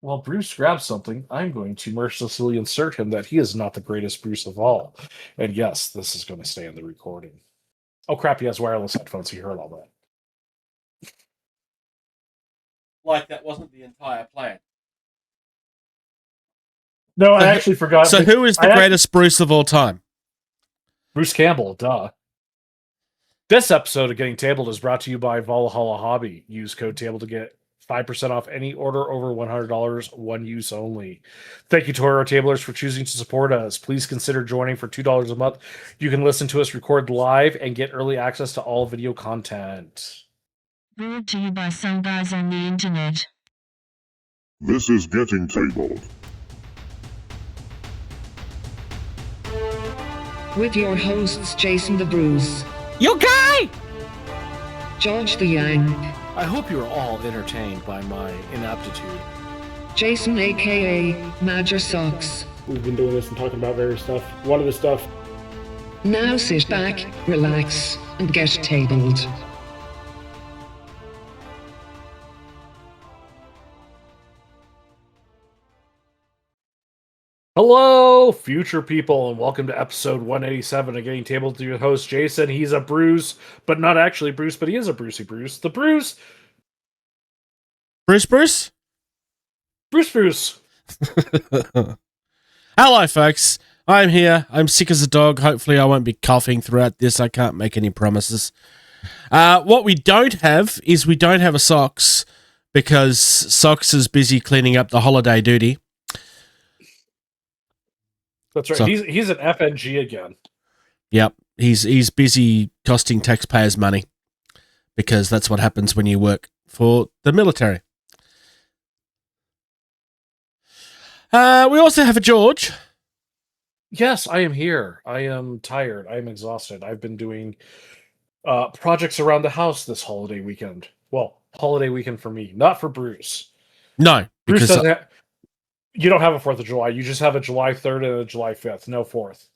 while Bruce grabs something, I'm going to mercilessly insert him that he is not the greatest Bruce of all. And yes, this is going to stay in the recording. Oh crap, he has wireless headphones. He heard all that. Like that wasn't the entire plan. No, I actually forgot. So who is the greatest Bruce of all time? Bruce Campbell, duh. This episode of Getting Tabled is brought to you by Valhalla Hobby. Use code TABLE to get 5% off any order over $100, one use only. Thank you to our tablers for choosing to support us. Please consider joining for $2 a month. You can listen to us record live and get early access to all video content. Brought to you by some guys on the internet. This is Getting Tabled. With your hosts Jason the Bruce, You guy! George the Yank, I hope you're all entertained by my inaptitude. Jason aka Major Socks. We've been doing this and talking about various stuff. One of the stuff. Now sit back, relax, and get tabled. Hello, future people, and welcome to episode 187 of Getting Tabled to your host, Jason. He's a Bruce, but not actually Bruce, but he is a Brucey Bruce. The Bruce. Bruce? Bruce. Hello, folks. I'm here. I'm sick as a dog. Hopefully I won't be coughing throughout this. I can't make any promises. What we don't have is we don't have a Socks because Socks is busy cleaning up the holiday duty. That's right. So, he's an FNG again. Yep. He's busy costing taxpayers money because that's what happens when you work for the military. We also have a George. Yes, I am here. I am tired. I am exhausted. I've been doing projects around the house this holiday weekend. Well, holiday weekend for me, not for Bruce. No, Bruce because doesn't you don't have a 4th of July. You just have a July 3rd and a July 5th. No 4th.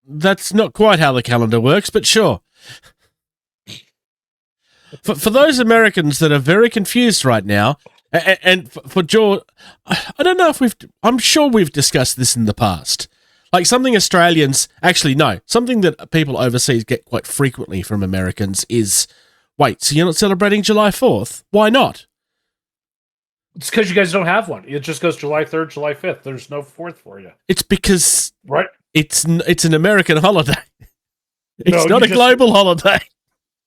that's not quite how the calendar works, but sure. For those Americans that are very confused right now, and for George, I don't know if I'm sure we've discussed this in the past. Like something Australians, actually no, something that people overseas get quite frequently from Americans is, wait, so you're not celebrating July 4th? Why not? It's because you guys don't have one. It just goes July 3rd, July 5th. There's no 4th for you. It's because right. It's an American holiday. It's No, not a global holiday.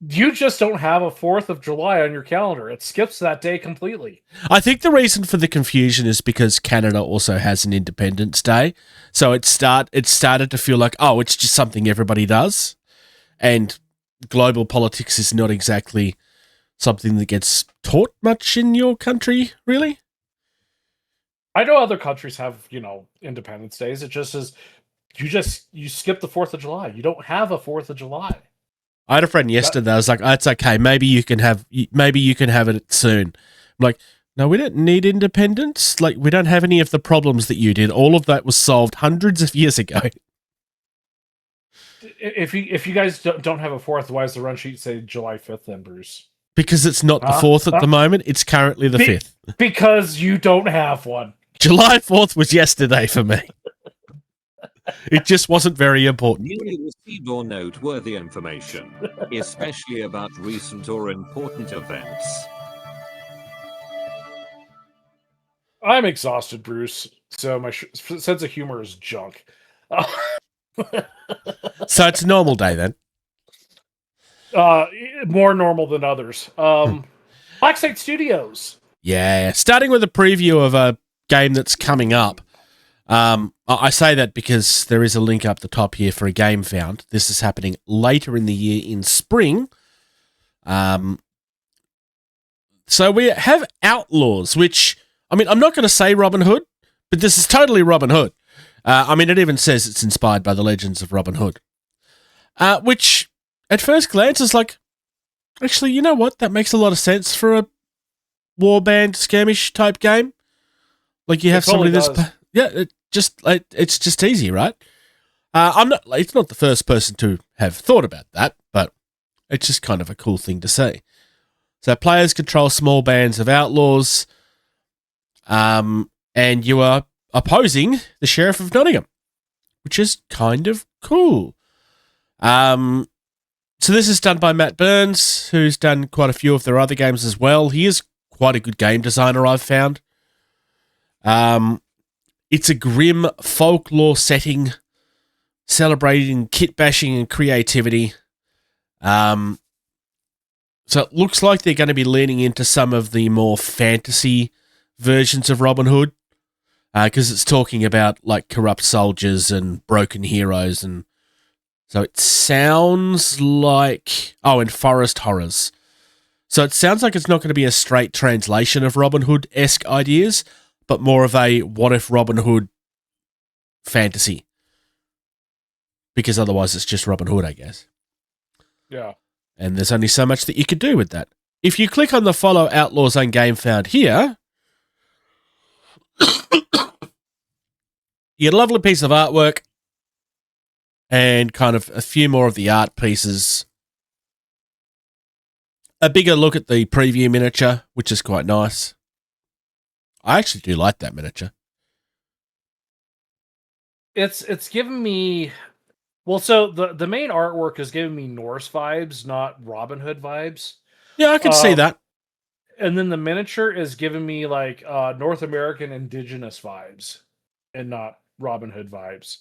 You just don't have a 4th of July on your calendar. It skips that day completely. I think the reason for the confusion is because Canada also has an Independence Day. So it started to feel like, oh, it's just something everybody does. And global politics is not exactly something that gets taught much in your country, really. I know other countries have, Independence Days. It just is you skip the 4th of July. You don't have a 4th of July. I had a friend yesterday. I was like, oh, "It's okay. Maybe you can have it soon." I'm like, "No, we don't need independence. Like, we don't have any of the problems that you did. All of that was solved hundreds of years ago." If you guys don't have a 4th, why does the run sheet say July 5th then, Bruce? Because it's not the 4th at the moment. It's currently the 5th. Because you don't have one. July 4th was yesterday for me. It just wasn't very important. Newly received or noteworthy information, especially about recent or important events. I'm exhausted, Bruce. So my sense of humor is junk. So it's a normal day then. More normal than others. Black State Studios. Yeah, starting with a preview of a game that's coming up. I say that because there is a link up the top here for a game found. This is happening later in the year in spring. So we have Outlaws, which, I mean, I'm not going to say Robin Hood, but this is totally Robin Hood. I mean, it even says it's inspired by the legends of Robin Hood. Which, at first glance, is like, actually, you know what? That makes a lot of sense for a warband skirmish type game. Like you have somebody that's... Yeah, it's just easy, right? It's not the first person to have thought about that, but it's just kind of a cool thing to see. So players control small bands of outlaws. And you are opposing the Sheriff of Nottingham, which is kind of cool. So this is done by Matt Burns, who's done quite a few of their other games as well. He is quite a good game designer, I've found. It's a grim folklore setting, celebrating kit bashing and creativity. So it looks like they're going to be leaning into some of the more fantasy versions of Robin Hood, because it's talking about like corrupt soldiers and broken heroes, and so it sounds like and forest horrors. So it sounds like it's not going to be a straight translation of Robin Hood-esque ideas, but more of a what if Robin Hood fantasy, because otherwise it's just Robin Hood, I guess. Yeah. And there's only so much that you could do with that. If you click on the Follow Outlaws on Game Found here, you get a lovely piece of artwork and kind of a few more of the art pieces. A bigger look at the preview miniature, which is quite nice. I actually do like that miniature. It's given me... Well, so the main artwork is giving me Norse vibes, not Robin Hood vibes. Yeah, I can see that. And then the miniature is giving me like North American indigenous vibes and not Robin Hood vibes.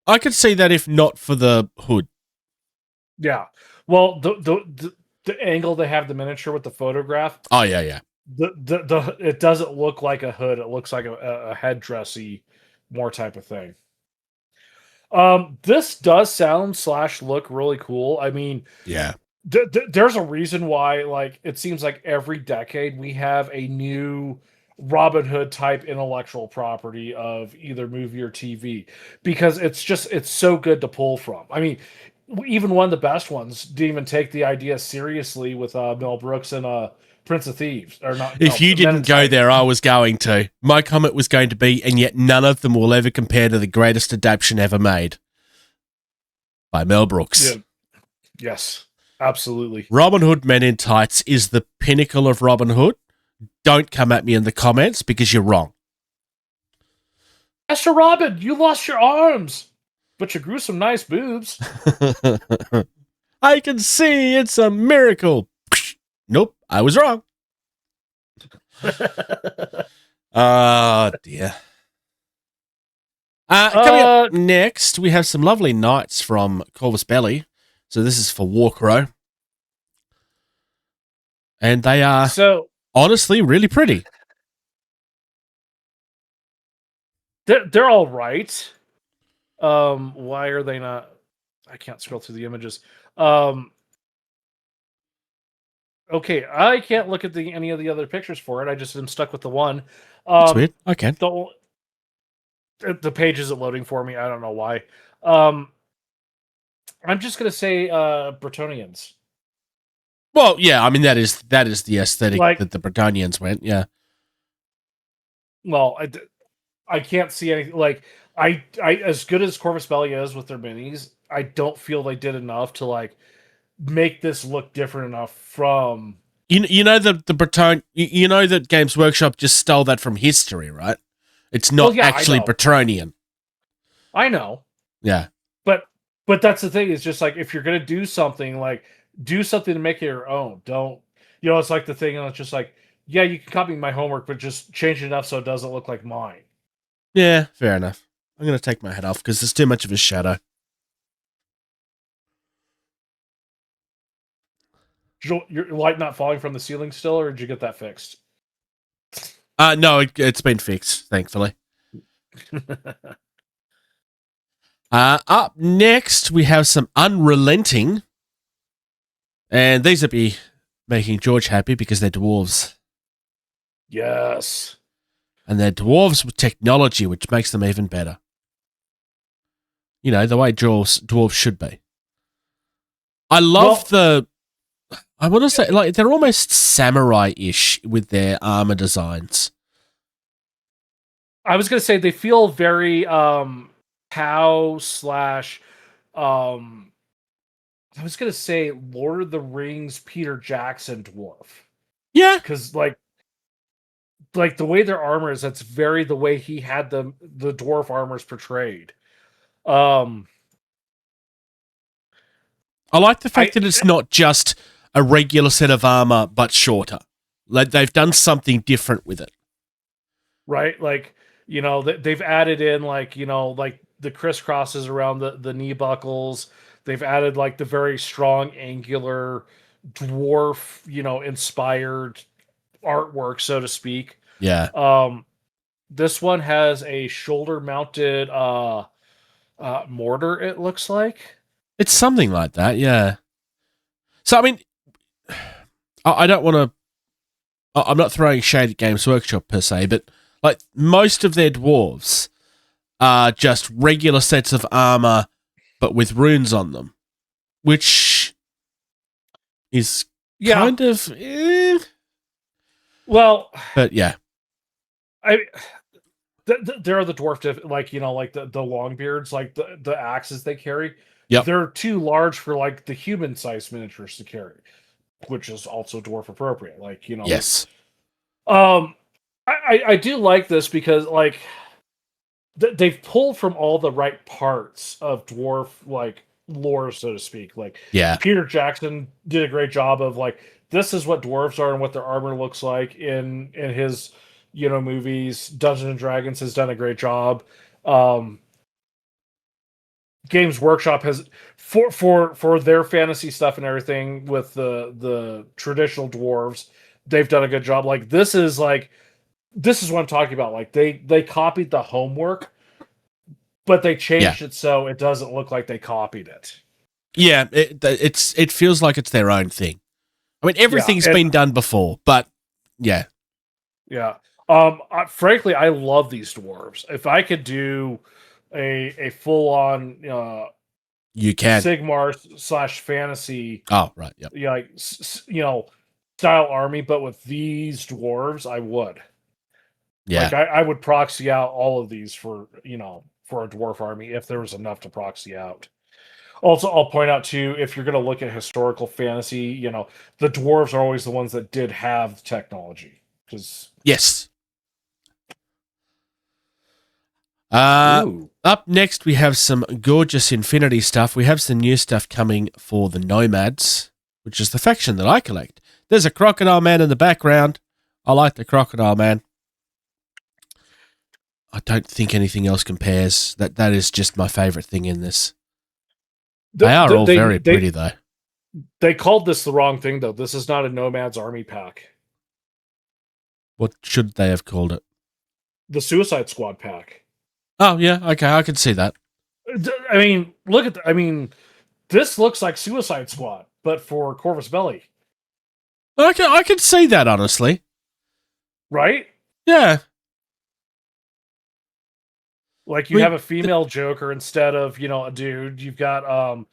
I could see that if not for the hood. Yeah. Well, the angle they have the miniature with the photograph. Oh yeah. The it doesn't look like a hood. It looks like a headdressy more type of thing. This does sound / look really cool. I mean, yeah. There's a reason why, like, it seems like every decade we have a new Robin Hood type intellectual property of either movie or TV, because it's so good to pull from. I mean, even one of the best ones didn't even take the idea seriously with Mel Brooks and Prince of Thieves. Or not? If you didn't go there, I was going to. My comment was going to be, and yet none of them will ever compare to the greatest adaptation ever made by Mel Brooks. Yeah. Yes. Absolutely. Robin Hood Men in Tights is the pinnacle of Robin Hood. Don't come at me in the comments because you're wrong. Master Robin, you lost your arms, but you grew some nice boobs. I can see it's a miracle. Nope, I was wrong. Oh, dear. Coming up next, we have some lovely knights from Corvus Belli. So this is for Warcrow. And they are honestly really pretty. They're all right. Why are they not? I can't scroll through the images. Okay, I can't look at any of the other pictures for it. I just am stuck with the one. That's weird. I can. The page isn't loading for me. I don't know why. I'm just gonna say Bretonians. Well, yeah, I mean that is the aesthetic that the Bretonians went. Yeah. Well, I can't see anything like I as good as Corvus Belli is with their minis. I don't feel they did enough to like make this look different enough from. You know the Breton. You know that Games Workshop just stole that from history, right? It's not actually Bretronian. I know. Yeah. But that's the thing, is just like, if you're going to do something, like, do something to make it your own. Don't, it's like the thing, and it's just like, yeah, you can copy my homework, but just change it enough so it doesn't look like mine. Yeah, fair enough. I'm going to take my hat off because there's too much of a shadow. Your light not falling from the ceiling still, or did you get that fixed? No, it's been fixed, thankfully. Up next, we have some Unrelenting. And these will be making George happy because they're dwarves. Yes. And they're dwarves with technology, which makes them even better. You know, the way dwarves should be. I love I want to say, like, they're almost samurai-ish with their armor designs. I was going to say, they feel very POW / I was going to say Lord of the Rings Peter Jackson dwarf. Yeah. Because, like, like the way their armor is, that's very the way he had the dwarf armors portrayed. I like the fact that it's not just a regular set of armor but shorter. Like they've done something different with it. Right, like they've added in like like the crisscrosses around the knee buckles. They've added like the very strong angular dwarf inspired artwork, so to speak. Yeah. This one has a shoulder mounted mortar, it looks like. It's something like that, yeah. So I mean, I don't want to. I'm not throwing shade at Games Workshop per se, but like most of their dwarves are just regular sets of armor, but with runes on them, which is kind of. Well, but yeah, there are the dwarf like like the long beards, like the axes they carry. Yep. They're too large for like the human sized miniatures to carry, which is also dwarf appropriate. Like yes. I do like this because like they've pulled from all the right parts of dwarf like lore, so to speak. Like Yeah. Peter Jackson did a great job of like, this is what dwarves are and what their armor looks like in his movies. Dungeons and Dragons has done a great job. Games Workshop has for their fantasy stuff and everything with the traditional dwarves, they've done a good job. Like this is what I'm talking about. Like they copied the homework, but they changed it so it doesn't look like they copied it. Yeah, it feels like it's their own thing. I mean, everything's been done before, but yeah. Yeah. Frankly, I love these dwarves. If I could do a full on you can Sigmar / fantasy. Oh right, yep. Yeah, like style army, but with these dwarves, I would. Yeah, like I would proxy out all of these for for a dwarf army if there was enough to proxy out. Also, I'll point out too, if you're going to look at historical fantasy, the dwarves are always the ones that did have technology. Because yes. Up next, we have some gorgeous Infinity stuff. We have some new stuff coming for the Nomads, which is the faction that I collect. There's a Crocodile Man in the background. I like the Crocodile Man. I don't think anything else compares. That is just my favorite thing in this. They are all very pretty, though. They called this the wrong thing, though. This is not a Nomads army pack. What should they have called it? The Suicide Squad pack. Oh, yeah. Okay, I can see that. I mean, look at... this looks like Suicide Squad, but for Corvus Belli. I can see that, honestly. Right? Yeah. Like you have a female Joker instead of, a dude. You've got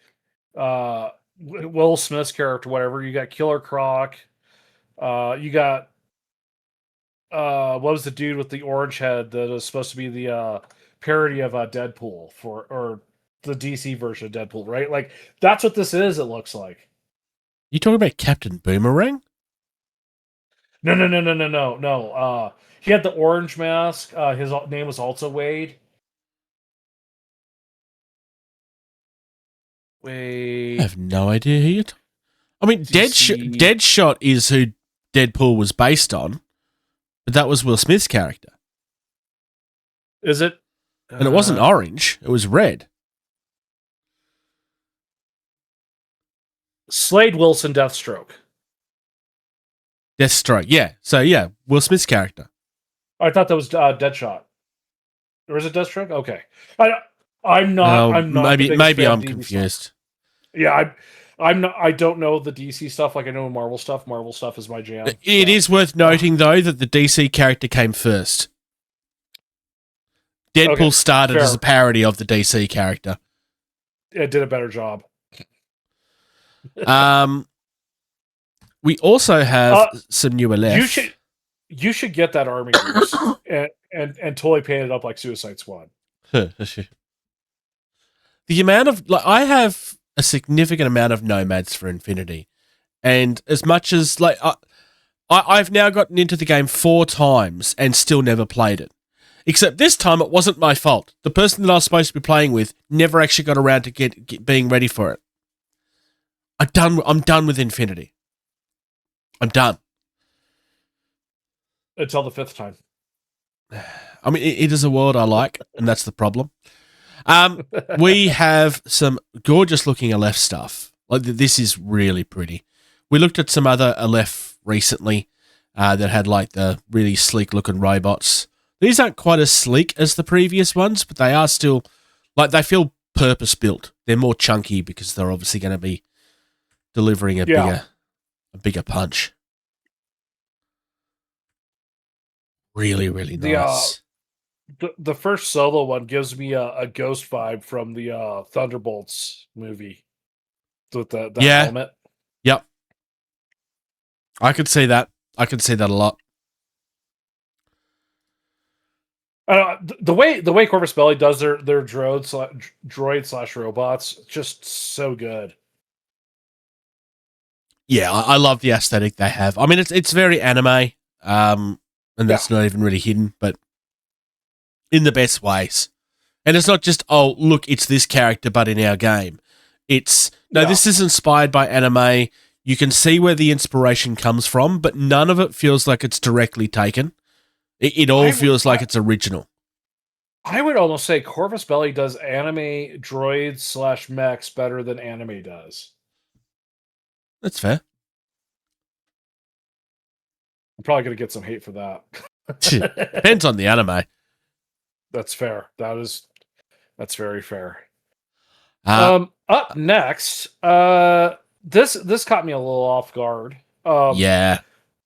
Will Smith's character, whatever. You got Killer Croc. You got what was the dude with the orange head that is supposed to be the parody of Deadpool or the DC version of Deadpool, right? Like that's what this is, it looks like. You talking about Captain Boomerang? No. He had the orange mask. His name was also Wade. Wait. I have no idea who you're talking. I mean, Deadshot is who Deadpool was based on, but that was Will Smith's character. Is it? And it wasn't orange; it was red. Slade Wilson, Deathstroke. Deathstroke, yeah. So yeah, Will Smith's character. I thought that was Deadshot. Or is it Deathstroke? Okay. I'm not. Maybe I'm confused. Yeah, I'm not. I don't know the DC stuff like I know Marvel stuff. Marvel stuff is my jam. It is worth noting though that the DC character came first. Deadpool started as a parody of the DC character. It did a better job. We also have some new LF. You should get that army and totally paint it up like Suicide Squad. The amount of I have a significant amount of Nomads for Infinity, and as much as I've now gotten into the game 4 times and still never played it. Except this time it wasn't my fault. The person that I was supposed to be playing with never actually got around to get being ready for it. I'm done with Infinity. I'm done. Until the 5th time. I mean, it is a world I like, and that's the problem. We have some gorgeous looking Aleph stuff. Like this is really pretty. We looked at some other Aleph recently that had like the really sleek looking robots. These aren't quite as sleek as the previous ones, but they are still like they feel purpose built. They're more chunky because they're obviously going to be delivering a bigger punch. Really, really nice. The first solo one gives me a Ghost vibe from the Thunderbolts movie with that helmet. Yep. I could see that. I could see that a lot. The way Corvus Belli does their droid / robots, just so good. Yeah, I love the aesthetic they have. I mean, it's very anime, and that's not even really hidden, but in the best ways. And it's not just, oh, look, it's this character, but in our game. It's, this is inspired by anime. You can see where the inspiration comes from, but none of it feels like it's directly taken. It all feels like it's original. I would almost say Corvus Belli does anime droids / mechs better than anime does. That's fair. I'm probably going to get some hate for that. Depends on the anime. That's fair. That's very fair. Up next, this caught me a little off guard. Yeah.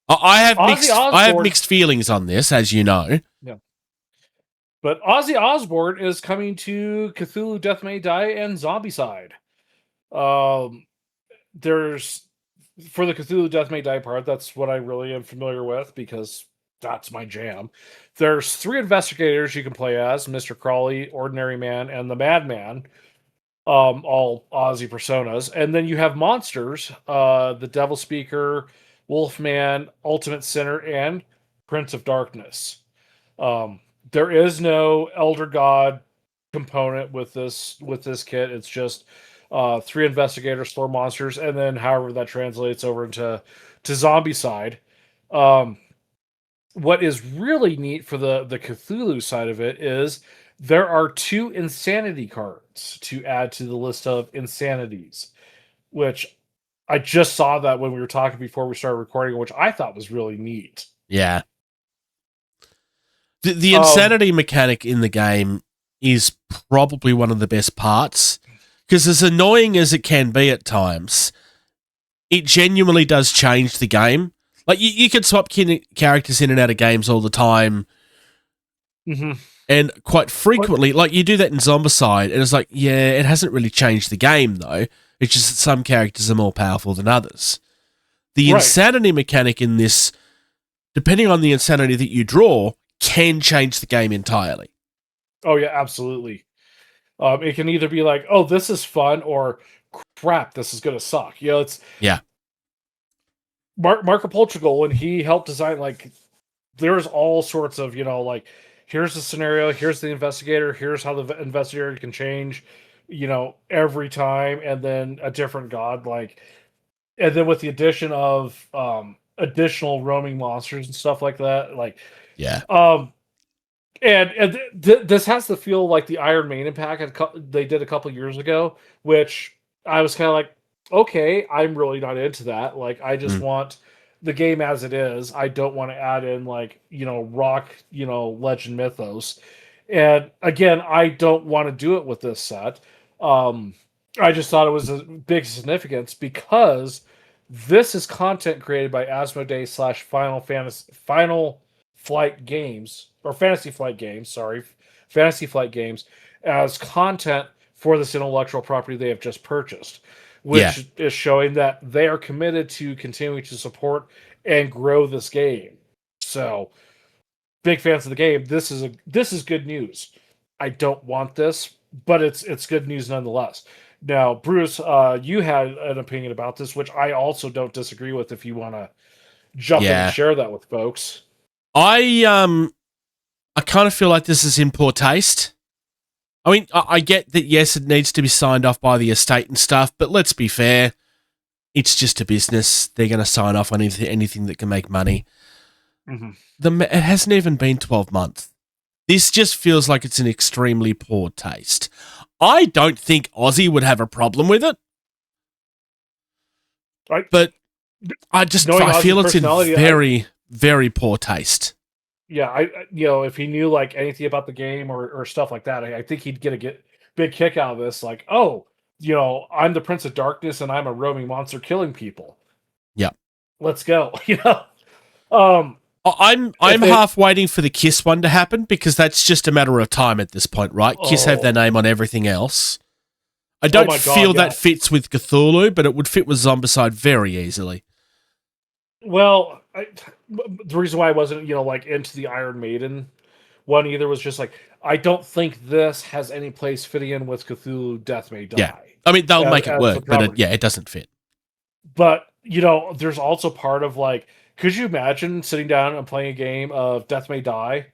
I have mixed feelings on this, as you know. Yeah. But Ozzy Osbourne is coming to Cthulhu Death May Die and Zombicide. There's for the Cthulhu Death May Die part, that's what I really am familiar with because that's my jam. There's 3 investigators you can play as: Mr. Crawley, Ordinary Man, and the Madman. All Ozzy personas. And then you have monsters, the Devil Speaker, Wolfman, Ultimate Sinner, and Prince of Darkness. There is no Elder God component with this kit. It's just 3 investigators, 4 monsters, and then however that translates over into Zombicide. What is really neat for the Cthulhu side of it is there are 2 insanity cards to add to the list of insanities, which I just saw that when we were talking before we started recording, which I thought was really neat. Yeah. The insanity mechanic in the game is probably one of the best parts, because as annoying as it can be at times, it genuinely does change the game. Like, you can swap characters in and out of games all the time, and quite frequently, like, you do that in Zombicide, and it's like, yeah, it hasn't really changed the game, though. It's just that some characters are more powerful than others. The insanity mechanic in this, depending on the insanity that you draw, can change the game entirely. Oh, yeah, absolutely. It can either be like, oh, this is fun, or crap, this is going to suck. You know, it's... Yeah. Marco Portugal, when he helped design, like, there's all sorts of, you know, like, here's the scenario, here's the investigator, here's how the investigator can change, you know, every time, and then a different god, like, and then with the addition of additional roaming monsters and stuff like that, like, yeah. This has to feel like the Iron Maiden pack they did a couple years ago, which I was kind of like, okay, I'm really not into that. Like, I just want the game as it is. I don't want to add in, like, you know, rock, you know, legend mythos. And again, I don't want to do it with this set. I just thought it was a big significance because this is content created by Asmodee / Final Flight Games, or Fantasy Flight Games, sorry. Fantasy Flight Games as content for this intellectual property they have just purchased, which is showing that they are committed to continuing to support and grow this game. So, big fans of the game. This is good news. I don't want this, but it's good news nonetheless. Now, Bruce, you had an opinion about this, which I also don't disagree with. If you want to jump in Yeah. and share that with folks. I kind of feel like this is in poor taste. I mean, I get that, yes, it needs to be signed off by the estate and stuff, but let's be fair. It's just a business. They're going to sign off on anything that can make money. Mm-hmm. It hasn't even been 12 months. This just feels like it's an extremely poor taste. I don't think Aussie would have a problem with it. Right. But I feel it's in personality, very, very poor taste. Yeah, if he knew like anything about the game or stuff like that, I think he'd get a big kick out of this. Like, oh, I'm the Prince of Darkness and I'm a roaming monster killing people. Yeah, let's go. I'm half waiting for the Kiss one to happen because that's just a matter of time at this point, right? Kiss have their name on everything else. I don't feel that fits with Cthulhu, but it would fit with Zombicide very easily. Well, the reason why I wasn't, into the Iron Maiden one either was just like, I don't think this has any place fitting in with Cthulhu Death May Die. Yeah. I mean, they'll make it work, but it doesn't fit. But, there's also part of like, could you imagine sitting down and playing a game of Death May Die,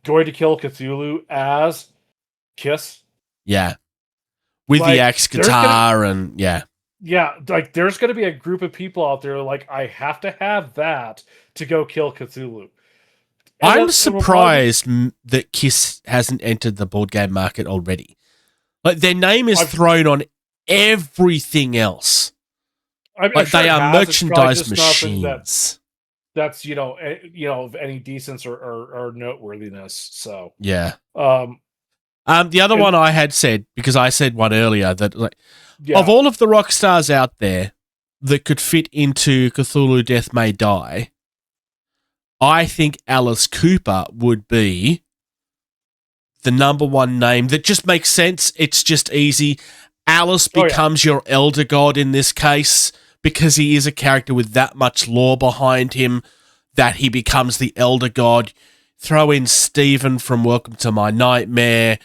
going to kill Cthulhu as Kiss? Yeah. With the axe guitar and, yeah. Yeah, like there's going to be a group of people out there like, I have to have that to go kill Cthulhu. I'm surprised that Kiss hasn't entered the board game market already. Like, their name is thrown on everything else. Sure they are merchandise machines. That's of any decence or noteworthiness. So yeah. The other one I had said, because I said one earlier, that of all of the rock stars out there that could fit into Cthulhu Death May Die, I think Alice Cooper would be the number one name that just makes sense. It's just easy. Alice becomes your elder god in this case because he is a character with that much lore behind him that he becomes the elder god. Throw in Stephen from Welcome to My Nightmare.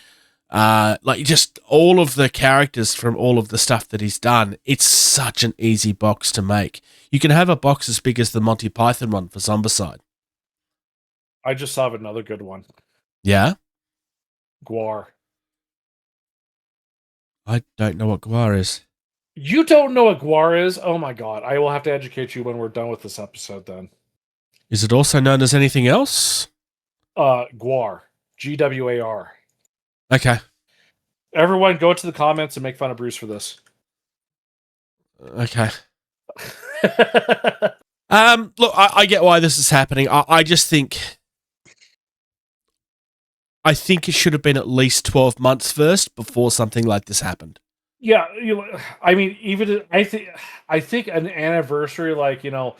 Just all of the characters from all of the stuff that he's done. It's such an easy box to make. You can have a box as big as the Monty Python one for Zombicide. I just saw another good one. Yeah? Gwar. I don't know what Gwar is. You don't know what Gwar is? Oh my god. I will have to educate you when we're done with this episode then. Is it also known as anything else? Gwar. Gwar. Okay. Everyone go to the comments and make fun of Bruce for this. Okay. Look, I get why this is happening. I just think... I think it should have been at least 12 months first before something like this happened. Yeah, I mean, even I think an anniversary, like the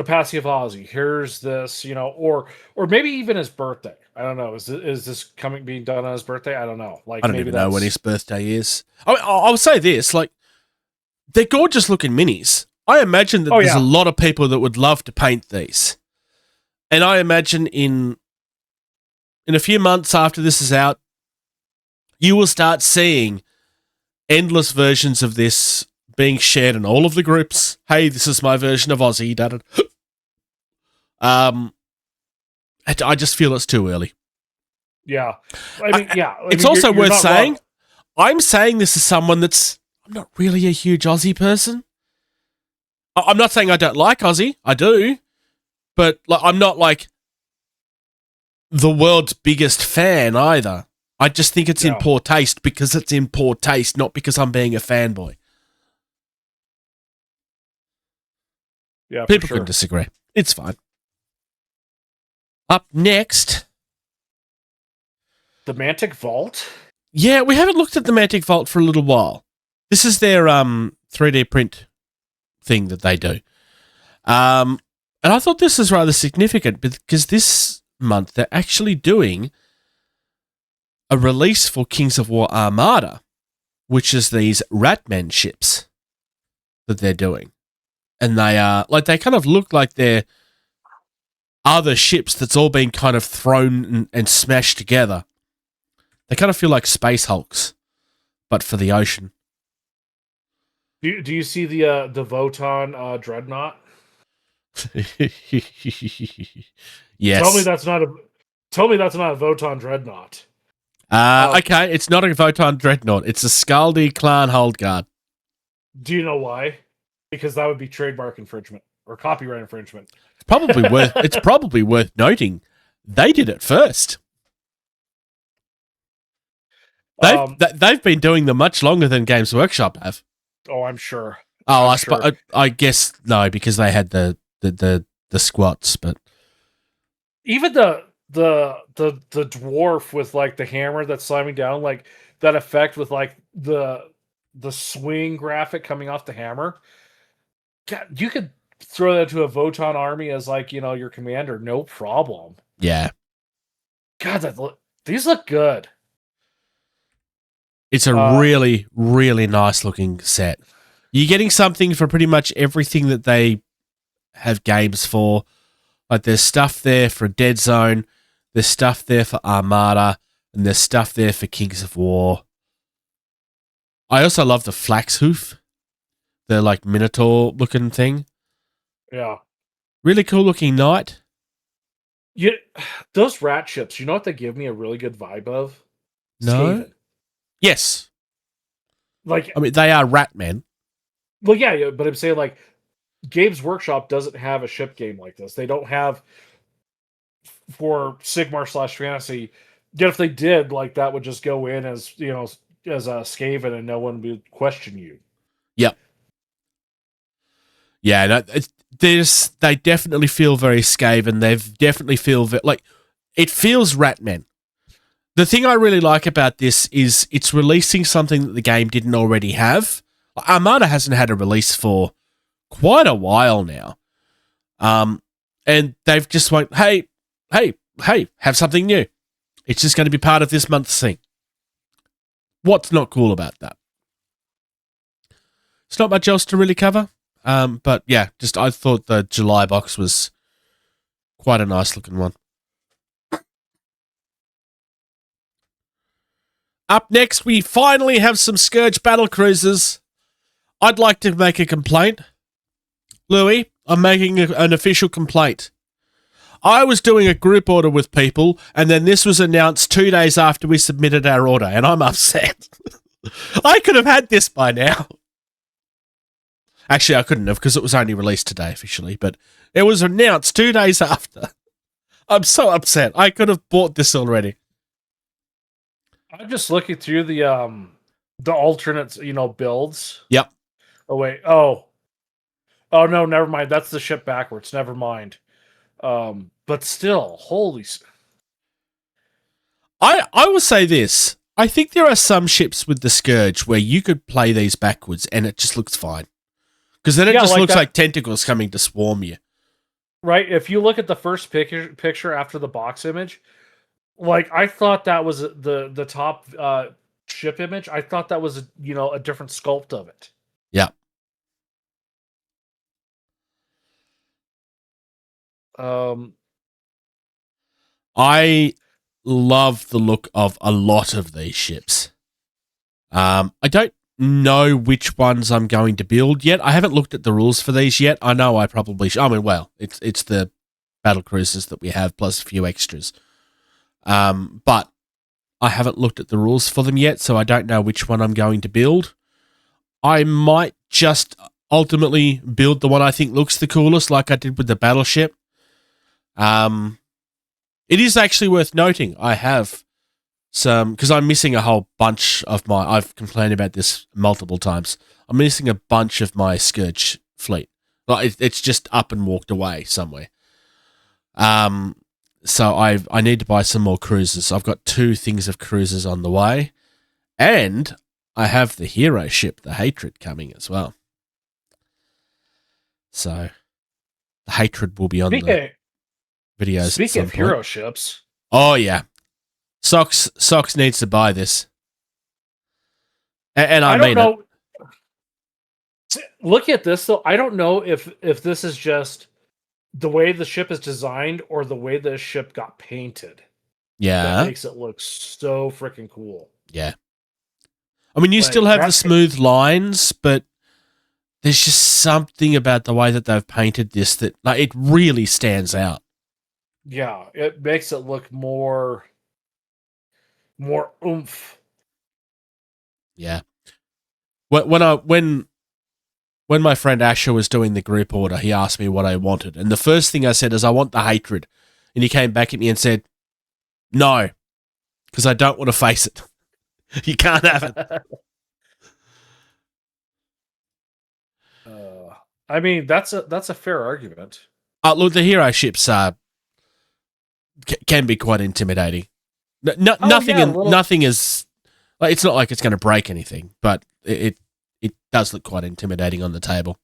passing of Ozzy. Here's this, or maybe even his birthday. I don't know. Is this being done on his birthday? I don't know. Like, I don't even know when his birthday is. I'll say this: like, they're gorgeous looking minis. I imagine that there's a lot of people that would love to paint these, and I imagine in a few months after this is out, you will start seeing endless versions of this being shared in all of the groups. Hey, this is my version of Ozzy. I just feel it's too early. Yeah. I mean, it's also worth saying, I'm saying this as someone I'm not really a huge Ozzy person. I'm not saying I don't like Ozzy. I do. But I'm not like the world's biggest fan either. I just think it's in poor taste because it's in poor taste, not because I'm being a fanboy. Yeah, people can disagree. It's fine. Up next, the Mantic Vault. Yeah, we haven't looked at the Mantic Vault for a little while. This is their 3D print thing that they do. And I thought this was rather significant because this month they're actually doing a release for Kings of War Armada, which is these Ratman ships that they're doing. And they are, they kind of look like they're other ships that's all been kind of thrown and smashed together. They kind of feel like Space Hulks, but for the ocean. Do you see the Voton Dreadnought? Yes. Tell me that's not a Voton Dreadnought. Okay, it's not a Voton Dreadnought. It's a Scaldi Clan Hold Guard. Do you know why? Because that would be trademark infringement or copyright infringement. It's probably worth noting they did it first. They've been doing them much longer than Games Workshop have. Oh, I'm sure. Oh, I guess no, because they had the squats, but Even the dwarf with like the hammer that's slamming down, like that effect with like the swing graphic coming off the hammer. God, you could throw that to a Voton army as like, your commander, no problem. yeah. God, these look good. It's a really, really nice looking set. You're getting something for pretty much everything that they have games for. Like there's stuff there for Dead Zone, there's stuff there for Armada, and there's stuff there for Kings of War. I also love the Flax Hoof, the like Minotaur looking thing. Yeah. Really cool looking knight. Those rat ships, you know what they give me a really good vibe of? No? Skaven. Yes. Like, I mean, they are rat men. well, yeah, but I'm saying like Games Workshop doesn't have a ship game like this. They don't have for Sigmar/Fantasy. Yet if they did, like that would just go in as as a Skaven and no one would question you. Yep. Yeah, no, they definitely feel very Skaven. They definitely feel like it feels Ratman. The thing I really like about this is it's releasing something that the game didn't already have. Armada hasn't had a release for quite a while now. And they've just went, hey, have something new. It's just going to be part of this month's thing. What's not cool about that? It's not much else to really cover. But yeah, just I thought the July box was quite a nice looking one. Up next, we finally have some Scourge battle cruisers. I'd like to make a complaint. Louis, I'm making an official complaint. I was doing a group order with people, and then this was announced 2 days after we submitted our order, and I'm upset. I could have had this by now. Actually, I couldn't have because it was only released today officially, but it was announced 2 days after. I'm so upset. I could have bought this already. I'm just looking through the alternates, builds. Yep. Oh wait. Oh no, never mind. That's the ship backwards. Never mind. But still, holy. I will say this. I think there are some ships with the Scourge where you could play these backwards and it just looks fine. Because then it just looks like tentacles coming to swarm you. Right? If you look at the first picture after the box image, like I thought that was the top ship image. I thought that was a different sculpt of it. Yeah. I love the look of a lot of these ships. I don't know which ones I'm going to build yet. I haven't looked at the rules for these yet. I know I probably should. I mean, well, it's the battle cruisers that we have plus a few extras. But I haven't looked at the rules for them yet, so I don't know which one I'm going to build. I might just ultimately build the one I think looks the coolest, like I did with the battleship. It is actually worth noting I have some, because I'm missing a whole bunch of I've complained about this multiple times. I'm missing a bunch of my Scourge fleet. Like it's just up and walked away somewhere. So I need to buy some more cruisers. I've got 2 things of cruisers on the way, and I have the hero ship, the Hatred, coming as well. So the Hatred will be on the videos. Speaking of hero ships, oh yeah, Socks needs to buy this, and I don't mean know. Look at this though. I don't know if this is just the way the ship is designed or the way the ship got painted. Yeah, that makes it look so freaking cool. Yeah, I mean you Like, still have the smooth lines, but there's just something about the way that they've painted this that like it really stands out. Yeah, it makes it look more oomph. Yeah. When my friend Asher was doing the group order, he asked me what I wanted, and the first thing I said is I want the hatred, and he came back at me and said, "No, because I don't want to face it. You can't have it." I mean, that's a fair argument. Look, the hero ships can be quite intimidating. Nothing yeah, nothing is like it's not like it's going to break anything, but it does look quite intimidating on the table.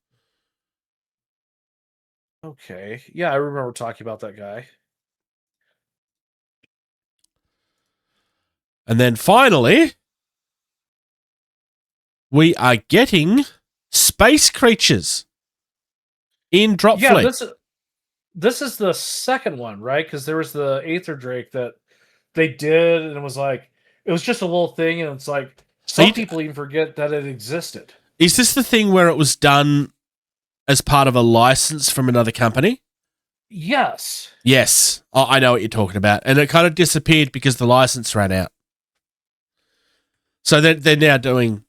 Okay. Yeah, I remember talking about that guy. And then finally, we are getting space creatures in Drop Yeah, Fleet. this is the second one, right? Because there was the Aether Drake that they did, and it was just a little thing, and it's like some people even forget that it existed. Is this the thing where it was done as part of a license from another company? Yes. Yes. Oh, I know what you're talking about. And it kind of disappeared because the license ran out. So they're now doing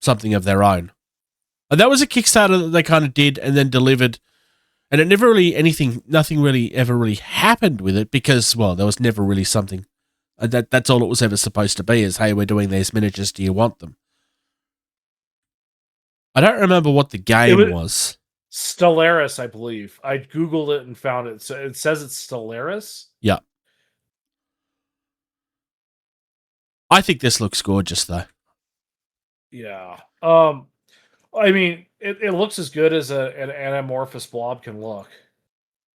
something of their own. And that was a Kickstarter that they kind of did and then delivered. And it never really nothing really ever really happened with it because, well, there was never really something. That's all it was ever supposed to be is, hey, we're doing these miniatures. Do you want them? I don't remember what the game was. Stellaris, I believe. I Googled it and found it. So it says it's Stellaris. Yeah. I think this looks gorgeous, though. Yeah. I mean, it looks as good as an anamorphous blob can look.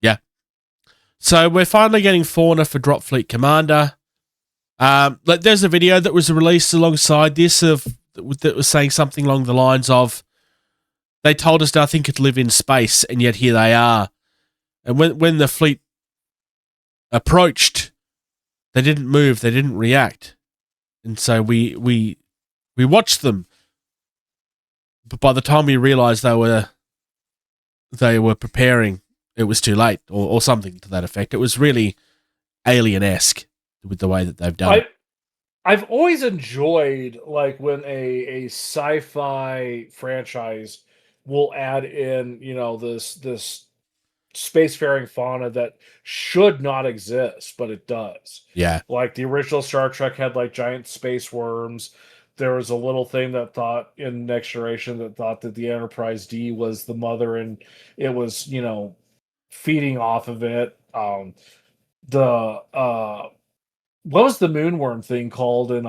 Yeah. So we're finally getting Fauna for Drop Fleet Commander. There's a video that was released alongside this that was saying something along the lines of, they told us nothing could live in space, and yet here they are. And when the fleet approached, they didn't move, they didn't react. And so we watched them. But by the time we realized they were preparing, it was too late, or something to that effect. It was really alien-esque with the way that they've done it. I've always enjoyed like when a sci-fi franchise will add in, this spacefaring fauna that should not exist, but it does. Yeah. Like the original Star Trek had like giant space worms. There was a little thing that thought in Next Generation that thought that the Enterprise D was the mother, and it was, feeding off of it. What was the moonworm thing called in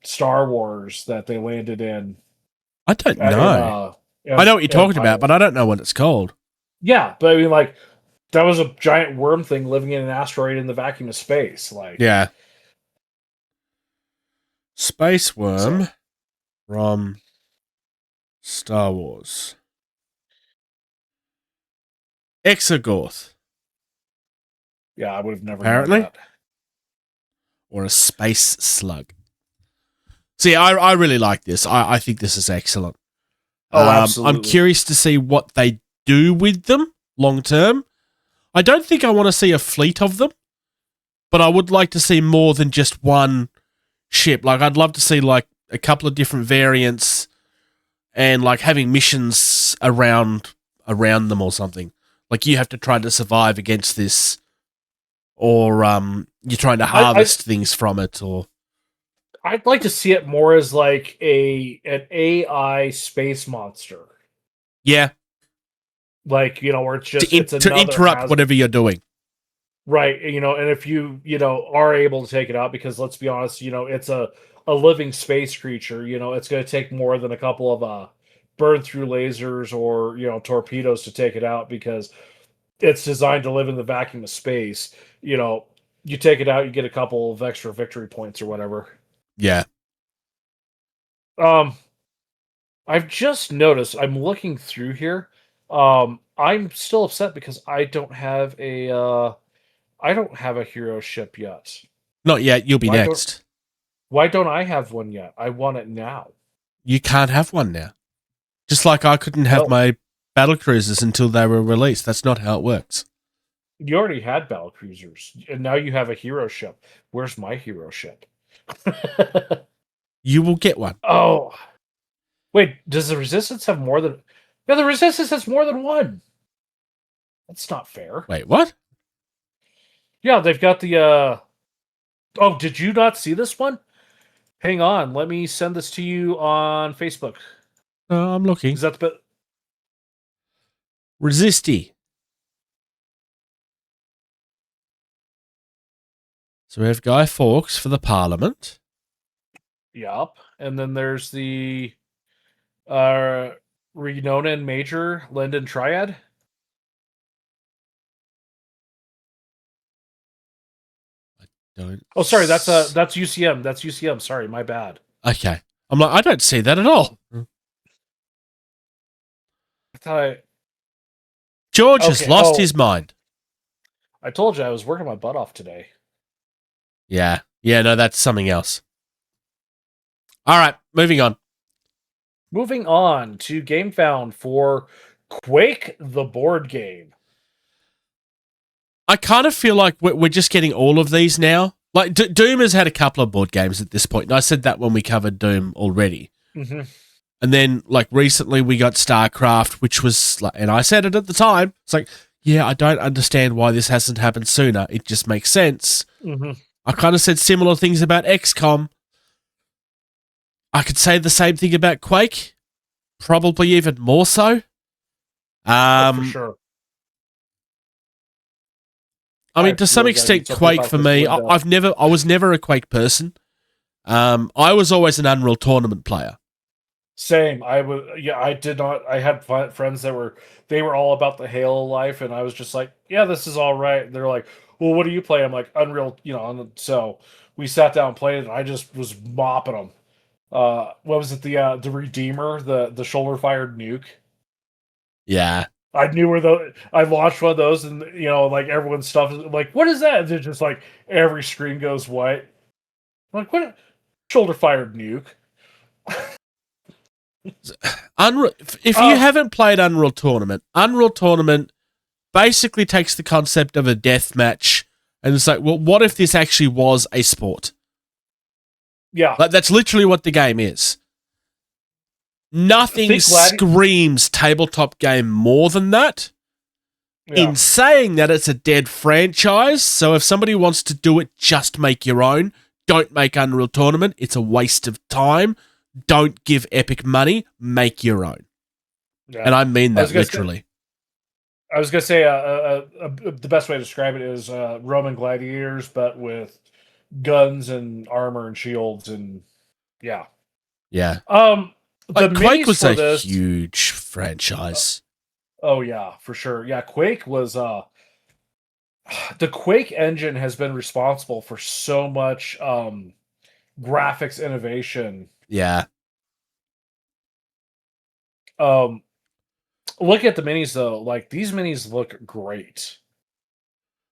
Star Wars that they landed in? I don't know. I know what you're talking about, but I don't know what it's called. Yeah, but I mean, like, that was a giant worm thing living in an asteroid in the vacuum of space. Like, yeah. Space worm from Star Wars. Exogorth. Yeah, I would have never Apparently. known that. Or a space slug. See, I really like this. I think this is excellent. Oh, absolutely. I'm curious to see what they do with them long term. I don't think I want to see a fleet of them, but I would like to see more than just one ship. Like, I'd love to see like a couple of different variants and like having missions around them or something. Like, you have to try to survive against this, or you're trying to harvest things from it, or I'd like to see it more as like an AI space monster. yeah, like, where it's just to interrupt whatever you're doing. Right, and if you are able to take it out, because let's be honest, it's a living space creature. It's going to take more than a couple of burn through lasers or torpedoes to take it out, because it's designed to live in the vacuum of space. You take it out, you get a couple of extra victory points or whatever. Yeah. I've just noticed, I'm looking through here. I'm still upset because I don't have a hero ship yet. Not yet. You'll be next. Why don't I have one yet? I want it now. You can't have one now. Just like I couldn't have Oh. my battle cruisers until they were released. That's not how it works. You already had battle cruisers, and now you have a hero ship. Where's my hero ship? You will get one. Oh, wait. Does the Resistance have more than? Yeah, the Resistance has more than one. That's not fair. Wait, what? Yeah, they've got the. Oh, did you not see this one? Hang on, let me send this to you on Facebook. I'm looking. Is that the? Resisty. So we have Guy Fawkes for the Parliament. Yup. And then there's the Renonan Major Linden Triad. Don't. Oh, sorry, that's UCM. That's UCM. Sorry, my bad. Okay. I'm like, I don't see that at all. I thought George has Okay, lost oh. his mind. I told you I was working my butt off today. Yeah. Yeah, no, that's something else. All right, moving on. Moving on to Game Found for Quake, the board game. I kind of feel like we're just getting all of these now. Like, Doom has had a couple of board games at this point, and I said that when we covered Doom already. Mm-hmm. And then, like, recently we got StarCraft, which was, like, and I said it at the time, it's like, yeah, I don't understand why this hasn't happened sooner. It just makes sense. Mm-hmm. I kind of said similar things about XCOM. I could say the same thing about Quake. Probably even more so. For sure. I mean, I to some really gotta extent, do something Quake about for this me, window. I was never a Quake person. I was always an Unreal Tournament player. Same. I did not. I had friends that were all about the Halo life, and I was just like, yeah, this is all right. And they're like, well, what do you play? I'm like, Unreal, so we sat down and played it, and I just was mopping them. What was it? The Redeemer, the shoulder fired nuke. Yeah. I knew where I launched one of those, and like everyone's stuff is like, what is that? And it's just like every screen goes white. I'm like, what? Shoulder fired nuke. If you haven't played Unreal Tournament basically takes the concept of a death match and it's like, well, what if this actually was a sport? Yeah. Like, that's literally what the game is. Nothing screams tabletop game more than that. Yeah. In saying that, it's a dead franchise, so if somebody wants to do it, just make your own. Don't make Unreal Tournament. It's a waste of time. Don't give Epic money. Make your own. Yeah. And I mean that literally. I was going to say the best way to describe it is Roman gladiators, but with guns and armor and shields and yeah. Yeah. The Quake was a this, huge franchise. Oh yeah, for sure. Yeah, Quake was the Quake engine has been responsible for so much graphics innovation. Yeah. Look at the minis though. Like, these minis look great.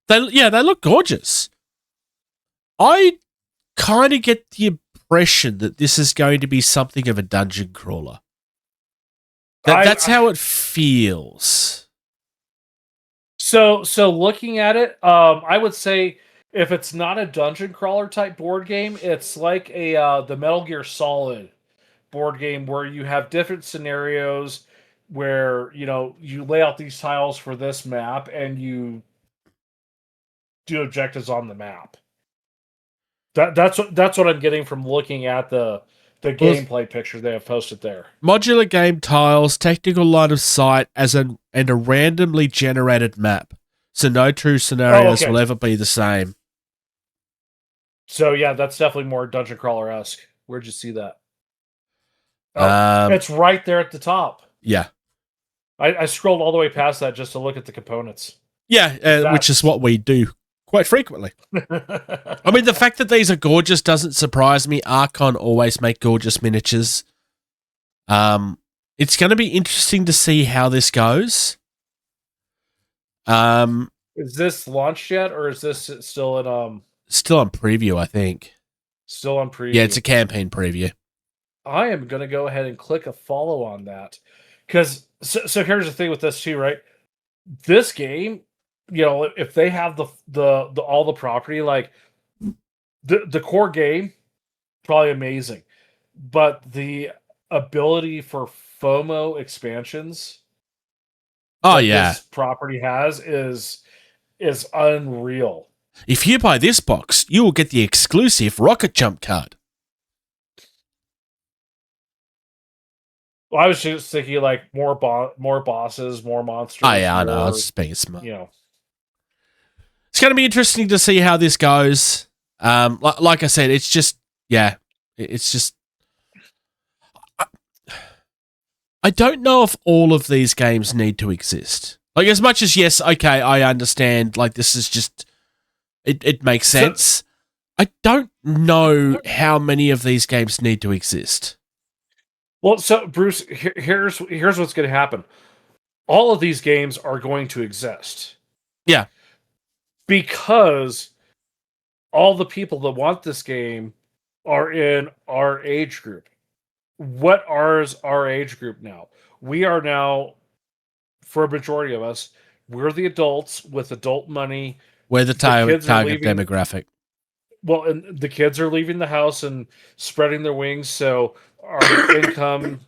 They look gorgeous. I kind of get the impression that this is going to be something of a dungeon crawler. That's how it feels. So looking at it, I would say if it's not a dungeon crawler type board game, it's like the Metal Gear Solid board game where you have different scenarios where you lay out these tiles for this map and you do objectives on the map. That's what I'm getting from looking at the gameplay picture they have posted there. Modular game tiles, technical line of sight, and a randomly generated map. So no two scenarios will ever be the same. So yeah, that's definitely more dungeon crawler-esque. Where'd you see that? Oh, it's right there at the top. Yeah. I scrolled all the way past that just to look at the components. Yeah, which is what we do quite frequently. I mean, the fact that these are gorgeous doesn't surprise me. Archon always make gorgeous miniatures. It's going to be interesting to see how this goes. Is this launched yet, or is this still in Still on preview, I think. Still on preview. Yeah, it's a campaign preview. I am going to go ahead and click a follow on that Because so here's the thing with this too, right? This game, if they have the all the property, like the core game, probably amazing, but the ability for FOMO expansions Oh that yeah. this property has is unreal. If you buy this box, you will get the exclusive Rocket Jump card. Well, I was just thinking like more bosses, more monsters. Oh yeah, I know. I more, was just being smart. It's It's going to be interesting to see how this goes. Like I said, it's just, yeah, it's just. I don't know if all of these games need to exist. Like, as much as, yes, okay, I understand, like, this is just, it makes sense. I don't know how many of these games need to exist. Well, so Bruce, here's what's going to happen. All of these games are going to exist. Yeah. Because all the people that want this game are in our age group. What is our age group now? We are now, for a majority of us, we're the adults with adult money. We're the target leaving, demographic. Well, and the kids are leaving the house and spreading their wings, so our income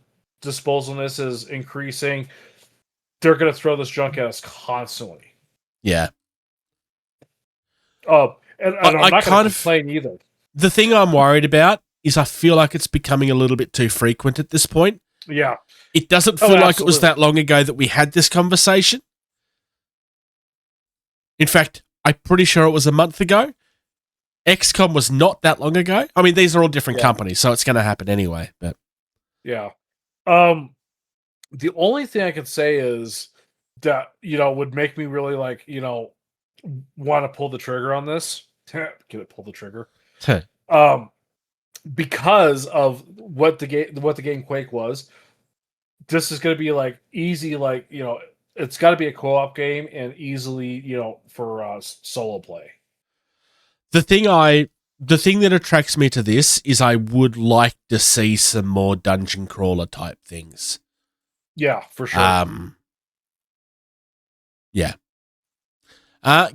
disposalness is increasing. They're going to throw this junk at us constantly. Yeah. Oh, and I'm not going to complain either. The thing I'm worried about is I feel like it's becoming a little bit too frequent at this point. Yeah. It doesn't feel like it was that long ago that we had this conversation. In fact, I'm pretty sure it was a month ago. XCOM was not that long ago. I mean, these are all different companies, so it's going to happen anyway. But yeah. The only thing I could say is that, would make me really like, want to pull the trigger on this. Pull the trigger. Because of what the game Quake was, this is going to be like easy, like, it's got to be a co-op game and easily, for solo play. The thing that attracts me to this is I would like to see some more dungeon crawler type things. Yeah, for sure. Yeah.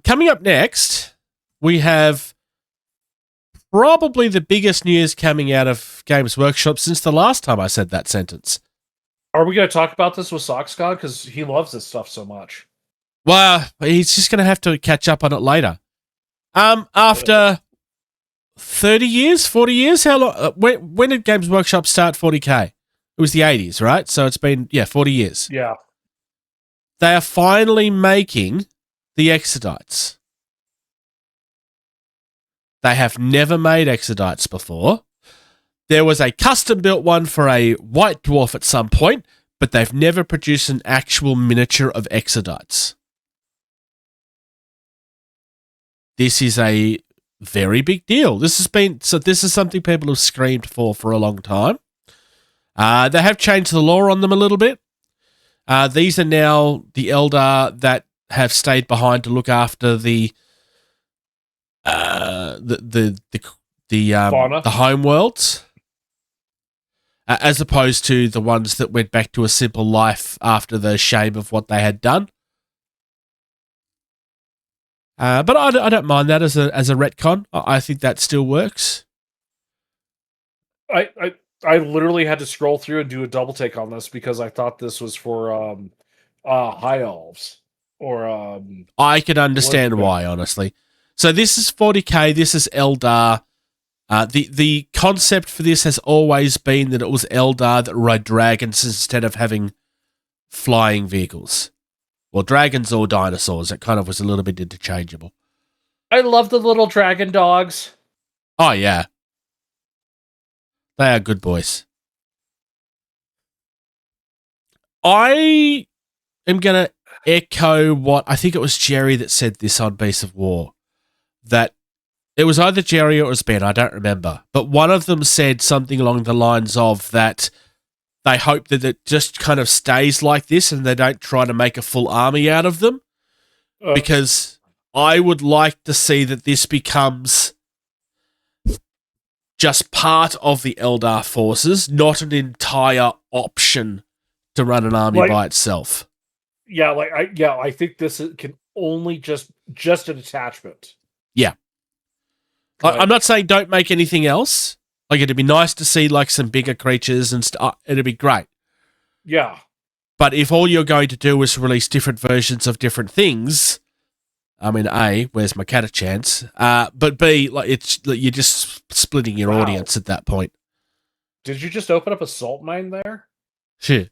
Coming up next, we have probably the biggest news coming out of Games Workshop since the last time I said that sentence. Are we going to talk about this with Sockscod? Because he loves this stuff so much. Well, he's just going to have to catch up on it later. After 30 years, 40 years, how long? When did Games Workshop start 40K? It was the 80s, right? So it's been, 40 years. Yeah. They are finally making the Exodites. They have never made Exodites before. There was a custom-built one for a White Dwarf at some point, but they've never produced an actual miniature of Exodites. This is a very big deal. This is something people have screamed for a long time. They have changed the law on them a little bit. These are now the Eldar that have stayed behind to look after the home worlds, as opposed to the ones that went back to a simple life after the shame of what they had done. But I don't mind that as a retcon. I think that still works. I literally had to scroll through and do a double take on this because I thought this was for high elves or I could understand why, honestly. So this is 40K. This is Eldar. The concept for this has always been that it was Eldar that rode dragons instead of having flying vehicles. Well, dragons or dinosaurs. It kind of was a little bit interchangeable. I love the little dragon dogs. Oh, yeah. They are good boys. I am going to echo what I think it was Jerry that said this on Beast of War. That it was either Jerry or it was Ben, I don't remember. But one of them said something along the lines of that they hope that it just kind of stays like this and they don't try to make a full army out of them. Because I would like to see that this becomes just part of the Eldar forces, not an entire option to run an army Like- by itself. Yeah, I think can only just an attachment. Yeah. Like- I'm not saying don't make anything else. Like, it'd be nice to see like some bigger creatures and stuff. It'd be great. Yeah. But if all you're going to do is release different versions of different things, I mean, A, where's my cat a chance? But B, like you're just splitting your Wow. audience at that point. Did you just open up a salt mine there? Sure.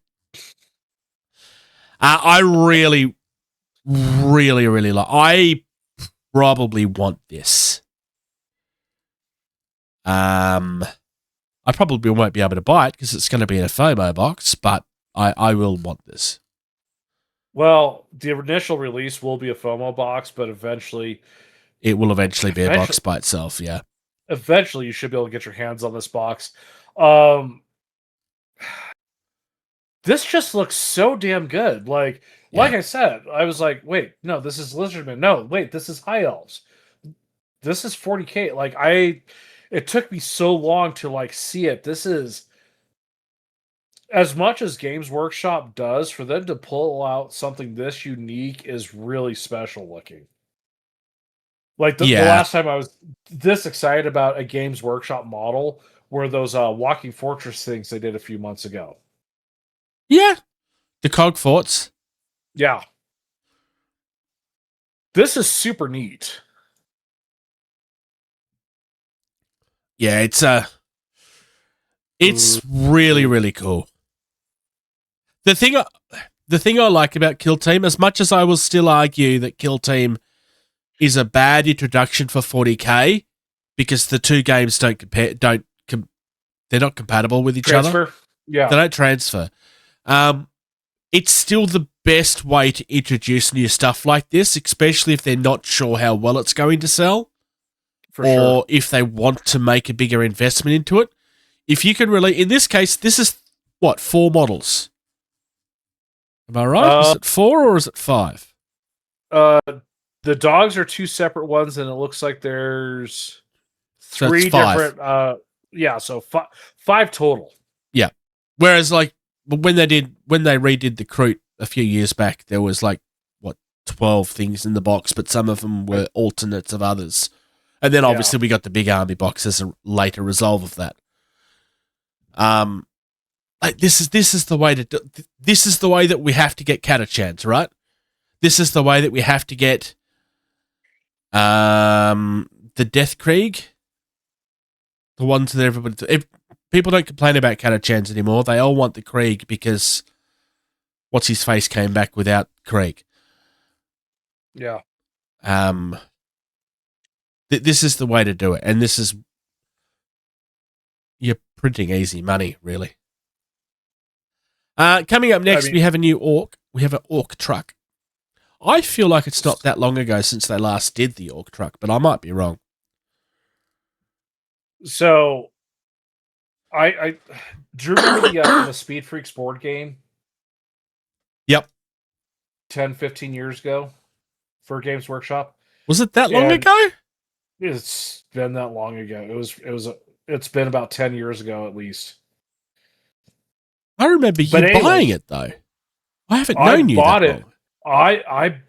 I really, really, really like. I probably want this. I probably won't be able to buy it because it's going to be in a FOMO box, but I will want this. Well, the initial release will be a FOMO box, but eventually It will eventually be a box by itself. Yeah. you should be able to get your hands on this box. This just looks so damn good. Like I said, I was like, wait, no, this is Lizardmen. No, wait, this is High Elves. This is 40K. Like it took me so long to like see it. This is as much as Games Workshop does, for them to pull out something this unique is really special looking. Like the last time I was this excited about a Games Workshop model were those Walking Fortress things they did a few months ago. Yeah. The Cog Forts. Yeah. This is super neat. Yeah, it's really, really cool. The thing I like about Kill Team, as much as I will still argue that Kill Team is a bad introduction for 40K because the two games they're not compatible with each other. Yeah. They don't transfer. It's still the best way to introduce new stuff like this, especially if they're not sure how well it's going to sell. For sure. If they want to make a bigger investment into it. If you can really, in this case, this is what, 4 models? Am I right? Is it 4 or is it 5? The dogs are 2 separate ones, and it looks like there's 3 different. So 5 total. Yeah. Whereas, like when they redid the Crute a few years back, there was like 12 things in the box, but some of them were alternates of others. And then obviously we got the big army box as a later resolve of that. Like this is the way to do. This is the way that we have to get Catachans, right? This is the way that we have to get the Death Krieg. The ones that everybody. People don't complain about Catachans anymore. They all want the Krieg because what's his face came back without Krieg. Yeah. This is the way to do it, and this is you're printing easy money, really. Coming up next, we have a new Orc. We have an Orc truck. I feel like it's not that long ago since they last did the Orc truck, but I might be wrong. So, I do you remember the Speed Freaks board game? Yep. 10, 15 years ago for Games Workshop. Was it that long ago? It's been that long ago. It's been about 10 years ago at least. I remember you buying it though. I haven't known you bought that it. long. I'm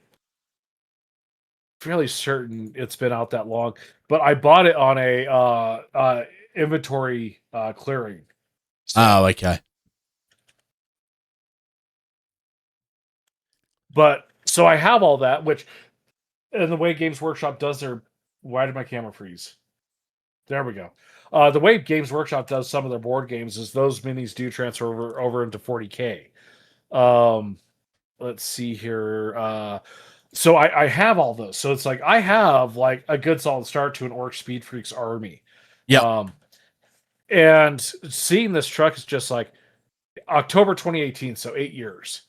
fairly certain it's been out that long, but I bought it on a inventory clearing. Oh, okay. But so I have all that, which, and the way Games Workshop does their, why did my camera freeze? There we go. The way Games Workshop does some of their board games is those minis do transfer over into 40K. Let's see here. So I have all those. So it's like I have like a good solid start to an Orc Speed Freaks army. Yeah. And seeing this truck is just like October 2018, so 8 years.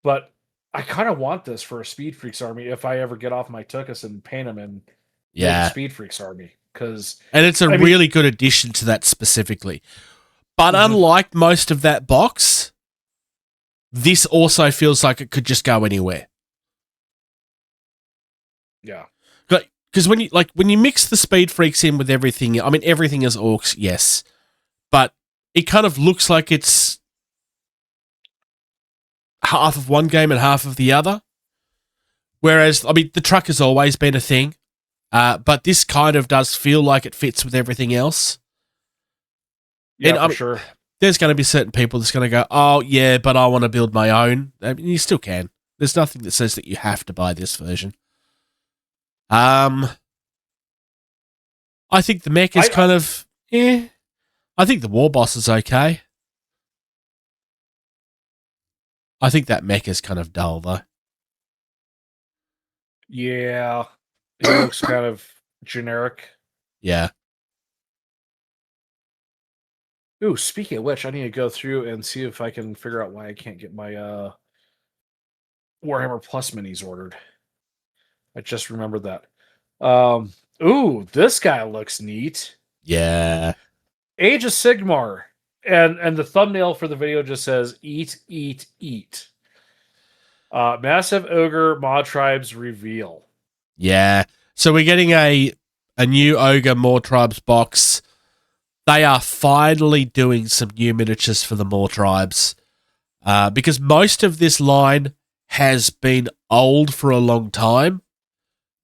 But I kind of want this for a Speed Freaks army if I ever get off my Tuckus and paint them in Speed Freaks army. And it's a really good addition to that specifically. But unlike most of that box, this also feels like it could just go anywhere. Yeah. Because when you mix the Speed Freaks in with everything, I mean everything is orcs, yes. But it kind of looks like it's half of one game and half of the other. Whereas, I mean, the truck has always been a thing, but this kind of does feel like it fits with everything else. Yeah, And, I for mean, sure. There's going to be certain people that's going to go, oh, yeah, but I want to build my own. I mean, you still can. There's nothing that says that you have to buy this version. I think the mech is kind of, I think the war boss is okay. I think that mech is kind of dull, though. Yeah. It looks kind of generic. Yeah. Ooh, speaking of which, I need to go through and see if I can figure out why I can't get my Warhammer Plus minis ordered. I just remembered that. Ooh, this guy looks neat. Yeah. Age of Sigmar. And the thumbnail for the video just says eat, eat, eat. Massive Ogre Mod Tribes reveal. Yeah. So we're getting a new Ogre More Tribes box. They are finally doing some new miniatures for the More Tribes. Because most of this line has been old for a long time.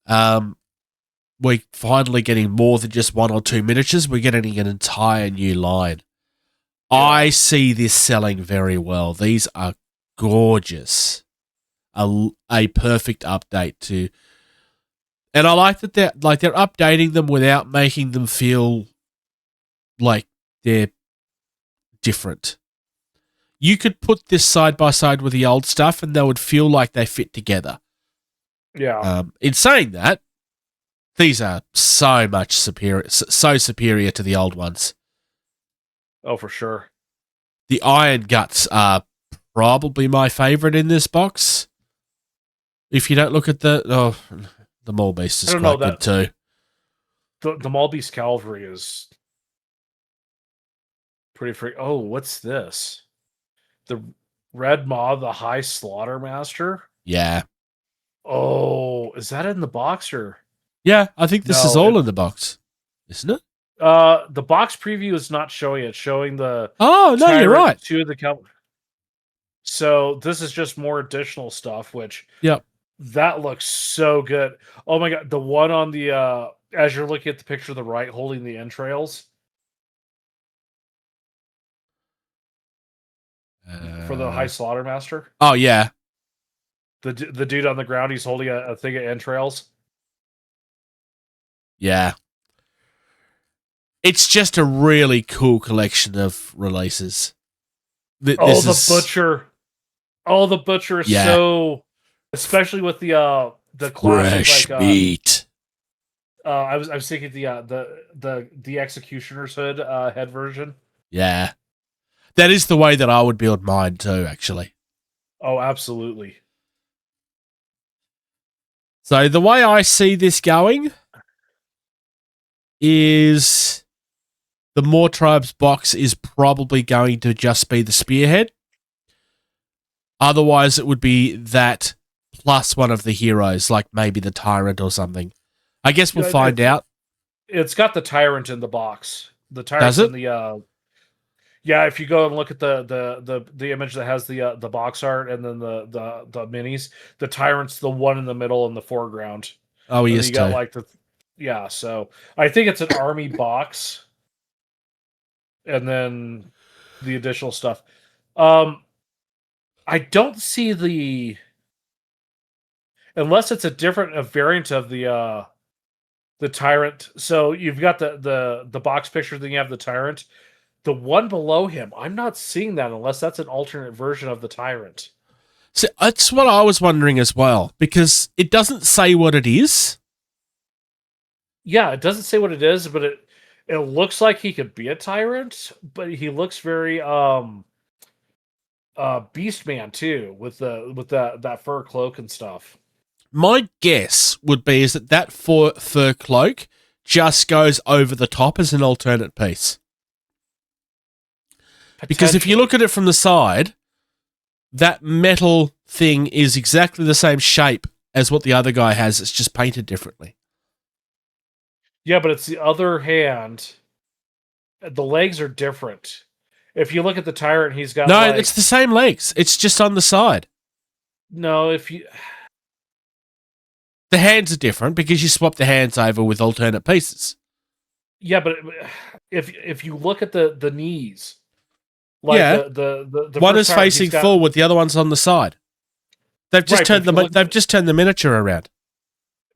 We're finally getting more than just one or two miniatures. We're getting an entire new line. Yeah. I see this selling very well. These are gorgeous. A perfect update to, and I like that they're updating them without making them feel like they're different. You could put this side by side with the old stuff, and they would feel like they fit together. Yeah. In saying that, these are so much superior, so superior to the old ones. Oh, for sure. The Iron Guts are probably my favorite in this box. If you don't look at the Maul Beast is quite good too. The Maul Beast Cavalry is pretty freak. Oh, what's this? The Red Maw, the High Slaughter Master? Yeah. Oh, is that in the box or? Yeah, I think this is all in the box, isn't it? The box preview is not showing it. It's showing the. Oh no, you're right. To the So this is just more additional stuff, which. Yep. That looks so good. Oh my god, the one on the as you're looking at the picture of the right holding the entrails. For the High Slaughter Master. Oh yeah. The dude on the ground, he's holding a thing of entrails. Yeah. It's just a really cool collection of releases. The butcher. Oh, the butcher is so, especially with the classic fresh meat. I was thinking the Executioner's head version. Yeah, that is the way that I would build mine too. Actually. Oh, absolutely. So the way I see this going is the More Tribes box is probably going to just be the Spearhead. Otherwise, it would be that plus one of the heroes, like maybe the Tyrant or something. I guess we'll find out. It's got the Tyrant in the box. The Tyrant's in the yeah, if you go and look at the image that has the box art and then the minis, the Tyrant's the one in the middle in the foreground. Oh, he is too. Got like so I think it's an army box. And then the additional stuff. I don't see unless it's a variant of the Tyrant. So you've got the box picture, then you have the Tyrant. The one below him, I'm not seeing that unless that's an alternate version of the Tyrant. So that's what I was wondering as well, because it doesn't say what it is. Yeah, it doesn't say what it is, but it looks like he could be a Tyrant, but he looks very Beastman too, with that fur cloak and stuff. My guess would be is that fur cloak just goes over the top as an alternate piece. Because if you look at it from the side, that metal thing is exactly the same shape as what the other guy has. It's just painted differently. Yeah, but it's the other hand. The legs are different. If you look at the tyrant, he's got No, it's the same legs. It's just on the side. No, if you The hands are different because you swap the hands over with alternate pieces. yeah, but if you look at the knees, like Yeah. the One first is tyrant, facing he's got- forward, the other one's on the side. They've just Right, turned but if you look- they've just turned the miniature around.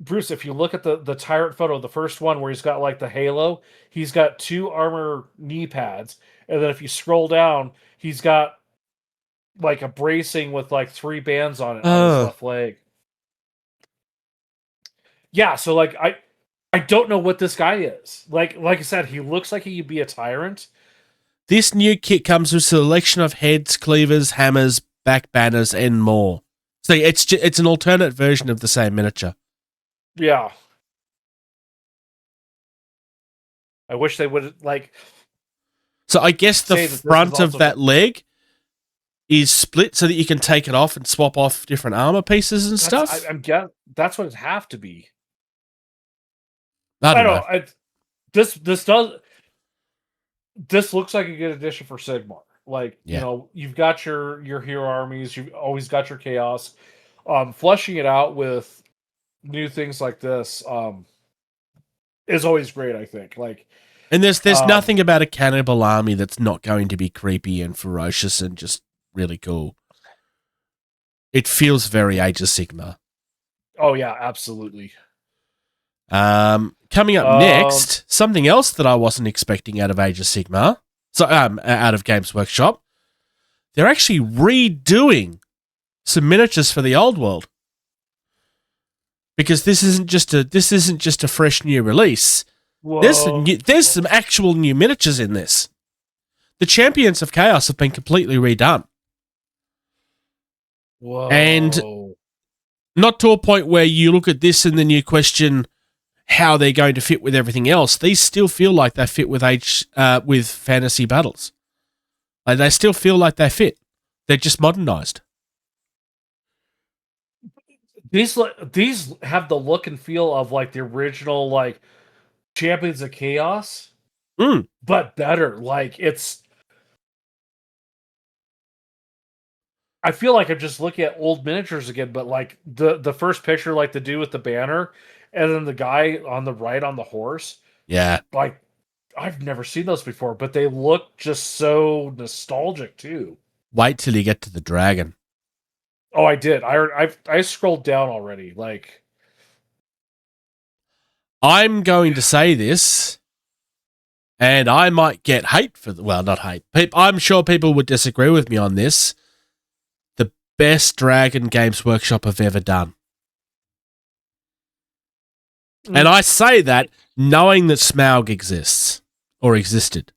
Bruce, if you look at the tyrant photo, the first one where he's got like the halo, he's got 2 armor knee pads, and then if you scroll down, he's got like a bracing with like 3 bands on it on his left leg. Yeah, so like I don't know what this guy is. Like I said, he looks like he'd be a tyrant. This new kit comes with a selection of heads, cleavers, hammers, back banners, and more. So it's an alternate version of the same miniature. Yeah. I wish they would like. So I guess the Say that this front is of also that leg is split so that you can take it off and swap off different armor pieces and stuff. That's what it have to be. I I don't don't know. know. This looks like a good addition for Sigmar. Like, Yeah. you know, you've got your hero armies, you've always got your chaos. Fleshing it out with new things like this is always great, I think. Like, And there's nothing about a cannibal army that's not going to be creepy and ferocious and just really cool. It feels very Age of Sigmar. oh yeah, absolutely. Coming up next, something else that I wasn't expecting out of Age of Sigmar. So out of Games Workshop, they're actually redoing some miniatures for the old world. Because this isn't just a fresh new release. Whoa. There's some actual new miniatures in this. The Champions of Chaos have been completely redone. Whoa. And not to a point where you look at this and then you question how they're going to fit with everything else. These still feel like they fit with fantasy battles. Like they still feel like they fit. They're just modernized. These have the look and feel of like the original like Champions of Chaos, but better. Like I feel like I'm just looking at old miniatures again, but like the first picture, like the dude with the banner, and then the guy on the right on the horse. Yeah. Like I've never seen those before, but they look just so nostalgic too. Wait till you get to the dragon. Oh, I did. I scrolled down already. Like I'm going to say this, and I might get hate for not hate. I'm sure people would disagree with me on this. The best dragon Games Workshop have ever done. And I say that knowing that Smaug exists or existed.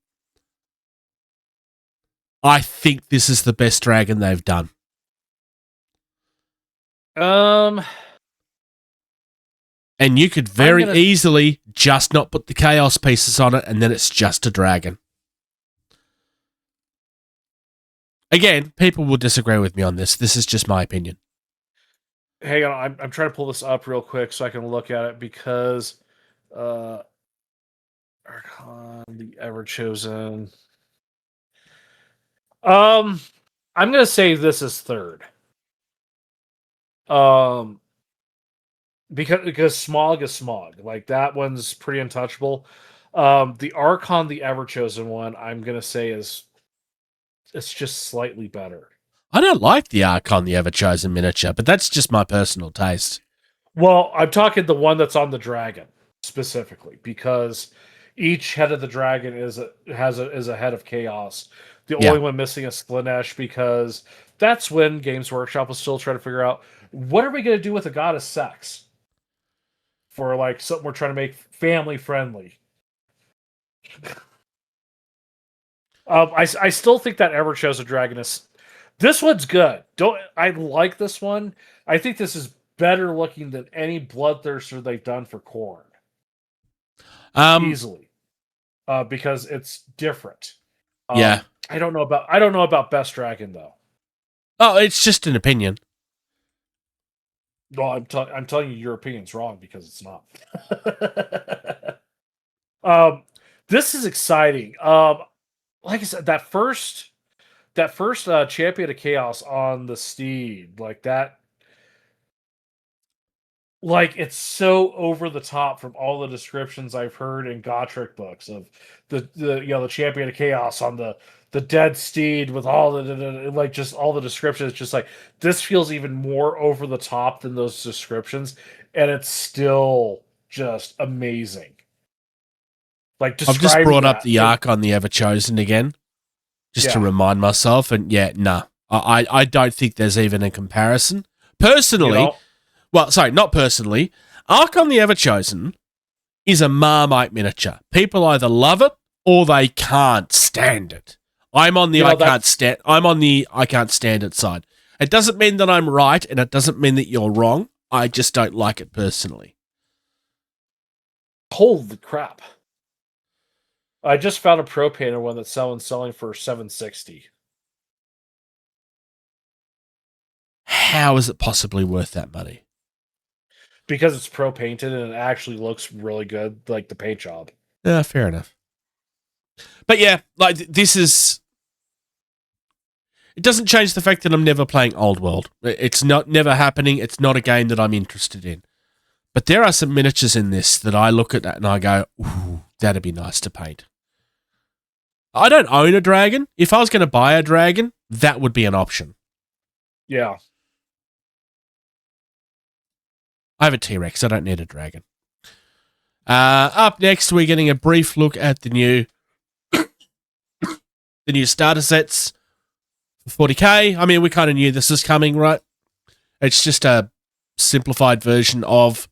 I think this is the best dragon they've done. And you could very easily just not put the chaos pieces on it, and then it's just a dragon. Again, people will disagree with me on this. This is just my opinion. Hang on, I'm trying to pull this up real quick so I can look at it because Archon, the Ever-Chosen. I'm gonna say this is third. Because Smog is Smog. Like that one's pretty untouchable. The Archon, the Ever-Chosen one, I'm gonna say it's just slightly better. I don't like the Archon, the Ever-Chosen miniature, but that's just my personal taste. Well, I'm talking the one that's on the dragon specifically, because each head of the dragon is a head of chaos. The only one missing is Slanesh, because that's when Games Workshop was still trying to figure out what are we going to do with a goddess sex for like something we're trying to make family friendly. I still think that Ever-Chosen dragon is. This one's good. I like this one. I think this is better looking than any Bloodthirster they've done for Khorne. Easily, because it's different. Yeah, I don't know about Best Dragon though. Oh, it's just an opinion. Well, I'm telling you, your opinion's wrong because it's not. This is exciting. like I said, that first Champion of Chaos on the steed, like that, like it's so over the top from all the descriptions I've heard in Gotrek books of the Champion of Chaos on the dead steed with all the like just all the descriptions. Just like this feels even more over the top than those descriptions, and it's still just amazing. Like I've just brought up the Archon the Ever Chosen again, just to remind myself, and I don't think there's even a comparison. Personally, well, sorry, not personally. Archon the Ever Chosen is a Marmite miniature. People either love it or they can't stand it. I'm on the I can't stand it side. It doesn't mean that I'm right, and it doesn't mean that you're wrong. I just don't like it personally. Holy crap. I just found a pro painter one that's selling for $760. How is it possibly worth that money? Because it's pro painted and it actually looks really good, like the paint job. Yeah, fair enough. But yeah, like this is. It doesn't change the fact that I'm never playing Old World. It's never happening. It's not a game that I'm interested in. But there are some miniatures in this that I look at and I go, ooh, that'd be nice to paint. I don't own a dragon. If I was going to buy a dragon, that would be an option. Yeah. I have a T-Rex. I don't need a dragon. Up next, we're getting a brief look at the new starter sets for 40k. I mean, we kind of knew this was coming, right? It's just a simplified version of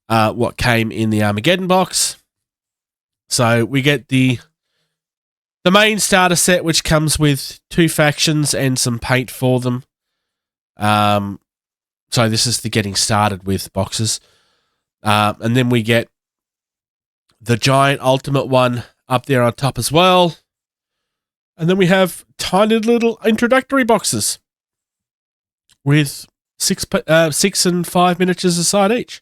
what came in the Armageddon box. So we get the main starter set, which comes with 2 factions and some paint for them. So this is the getting started with boxes. And then we get the giant ultimate one up there on top as well. And then we have tiny little introductory boxes with 6 and 5 miniatures aside each.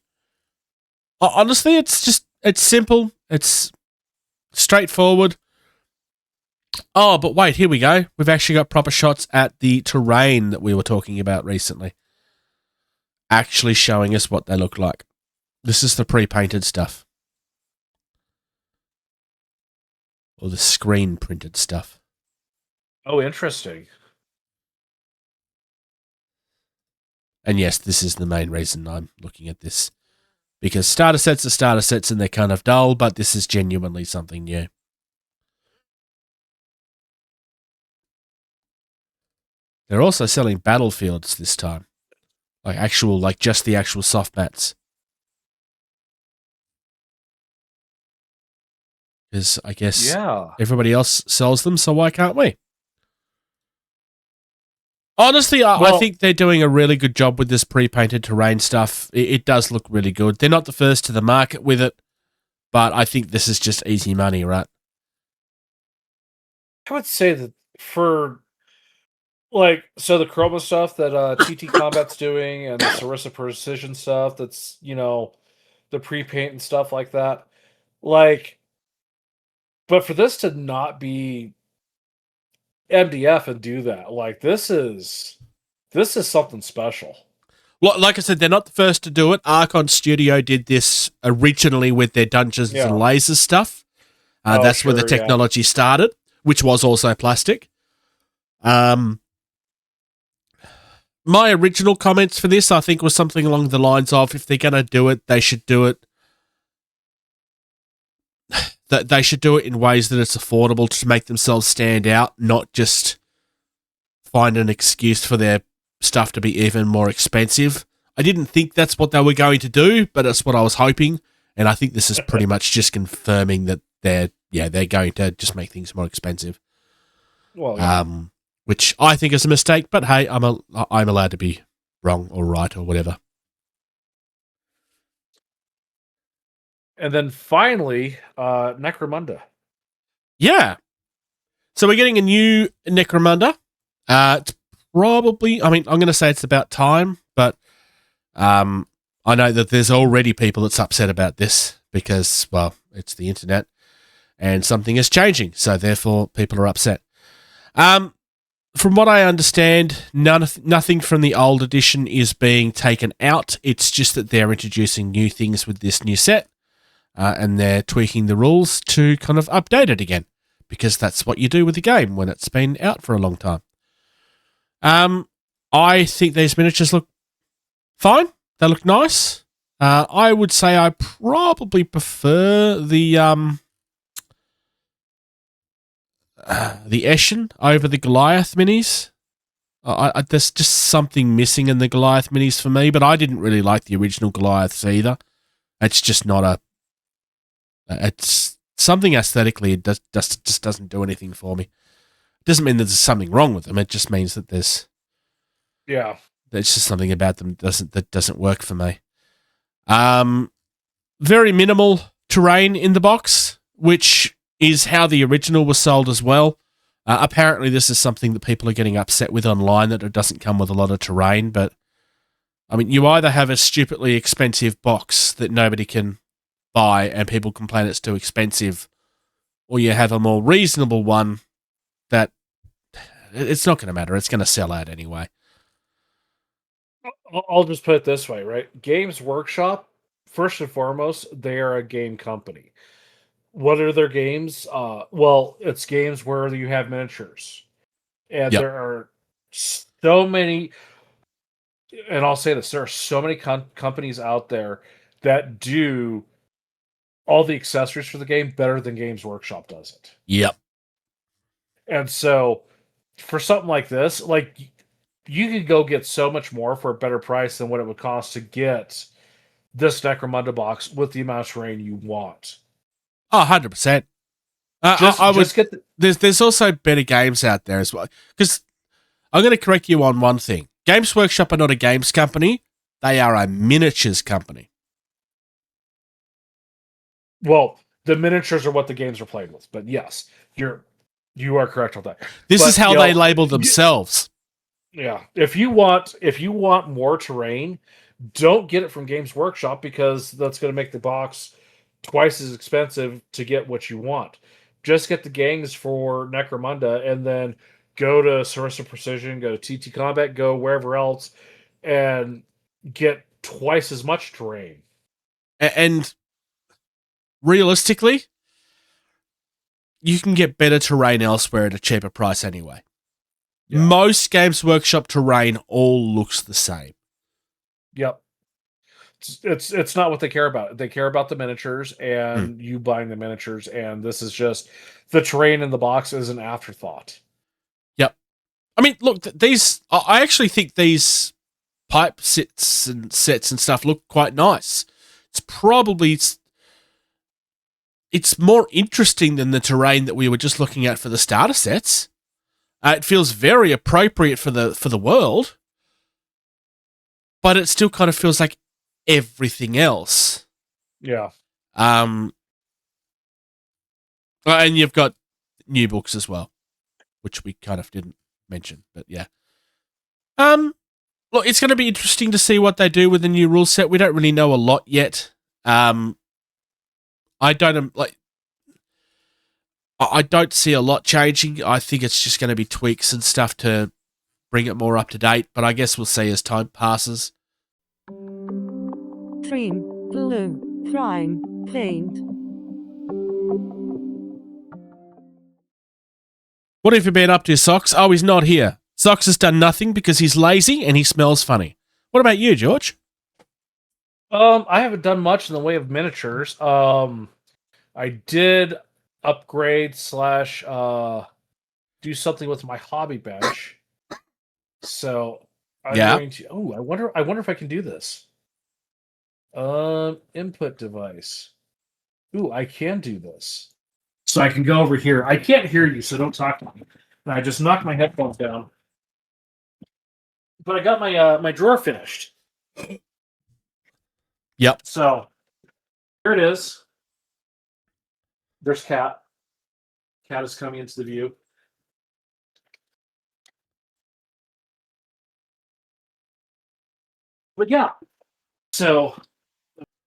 Honestly, it's simple. It's straightforward. Oh, but wait, here we go. We've actually got proper shots at the terrain that we were talking about recently. Actually showing us what they look like. This is the pre-painted stuff. Or the screen-printed stuff. Oh, interesting. And yes, this is the main reason I'm looking at this. Because starter sets are starter sets and they're kind of dull, but this is genuinely something new. They're also selling battlefields this time. Like just the actual soft mats. Because I guess everybody else sells them, so why can't we? Honestly, I think they're doing a really good job with this pre-painted terrain stuff. It does look really good. They're not the first to the market with it, but I think this is just easy money, right? I would say that for the Chroma stuff that TT Combat's doing and the Sarissa Precision stuff that's, the pre-paint and stuff like that. But for this to not be MDF and do that, this is something special. Well, like I said, they're not the first to do it. Archon Studio did this originally with their Dungeons and Lasers stuff. That's where the technology started, which was also plastic. My original comments for this, I think, was something along the lines of, if they're going to do it, they should do it. They should do it in ways that it's affordable to make themselves stand out, not just find an excuse for their stuff to be even more expensive. I didn't think that's what they were going to do, but that's what I was hoping. And I think this is pretty much just confirming that they're going to just make things more expensive. Well, yeah. Which I think is a mistake, but hey, I'm allowed to be wrong or right or whatever. And then finally, Necromunda. Yeah. So we're getting a new Necromunda. It's probably, I'm going to say it's about time, but I know that there's already people that's upset about this because, well, it's the internet. and something is changing, so therefore people are upset. From what I understand, nothing from the old edition is being taken out. It's just that they're introducing new things with this new set, and they're tweaking the rules to kind of update it again, because that's what you do with the game when it's been out for a long time. I think these miniatures look fine. They look nice. I would say I probably prefer the Eshin over the Goliath minis. There's just something missing in the Goliath minis for me, but I didn't really like the original Goliaths either. It's just not it's something aesthetically, it just doesn't do anything for me. It doesn't mean that there's something wrong with them. It just means that there's just something about them that doesn't work for me. Very minimal terrain in the box, which is how the original was sold as well. Apparently, this is something that people are getting upset with online, that it doesn't come with a lot of terrain. But, I mean, you either have a stupidly expensive box that nobody can buy and people complain it's too expensive, or you have a more reasonable one that it's not going to matter. It's going to sell out anyway. I'll just put it this way, right? Games Workshop, first and foremost, they are a game company. What are their games? Well, it's games where you have miniatures. And Yep. there are so many, and I'll say this, there are so many companies out there that do all the accessories for the game better than Games Workshop does it. Yep. And so, for something like this, like, you could go get so much more for a better price than what it would cost to get this Necromunda box with the amount of terrain you want. Oh, 100%. I would get there's also better games out there as well. Because I'm going to correct you on one thing. Games Workshop are not a games company. They are a miniatures company. Well, the miniatures are what the games are played with. But yes, you are correct on that. This But, is how they label themselves. Yeah. If you want more terrain, don't get it from Games Workshop, because that's going to make the box twice as expensive to get what you want. Just get the gangs for Necromunda, and then go to Sarissa Precision, go to TT Combat, go wherever else, and get twice as much terrain. And realistically, you can get better terrain elsewhere at a cheaper price anyway. Yeah. Most Games Workshop terrain all looks the same. Yep. It's not what they care about. They care about the miniatures and you buying the miniatures, and this is just the terrain in the box is an afterthought. Yep. I mean, look, I actually think these pipe sets and stuff look quite nice. It's probably it's more interesting than the terrain that we were just looking at for the starter sets. It feels very appropriate for the world, but it still kind of feels like everything else. Yeah. And you've got new books as well, which we kind of didn't mention, but yeah. Look, it's going to be interesting to see what they do with the new rule set. We don't really know a lot yet. I don't see a lot changing. I think it's just going to be tweaks and stuff to bring it more up to date, but I guess we'll see as time passes. Trim, glue, prime, paint. What have you been up to, Socks? Oh, he's not here. Socks has done nothing because he's lazy and he smells funny. What about you, George? I haven't done much in the way of miniatures. I did upgrade / do something with my hobby bench. So I'm going to. Oh, I wonder if I can do this. Input device. Ooh, I can do this. So I can go over here. I can't hear you, so don't talk to me. And I just knocked my headphones down. But I got my drawer finished. Yep. So here it is. There's Cat. Cat is coming into the view. But yeah. So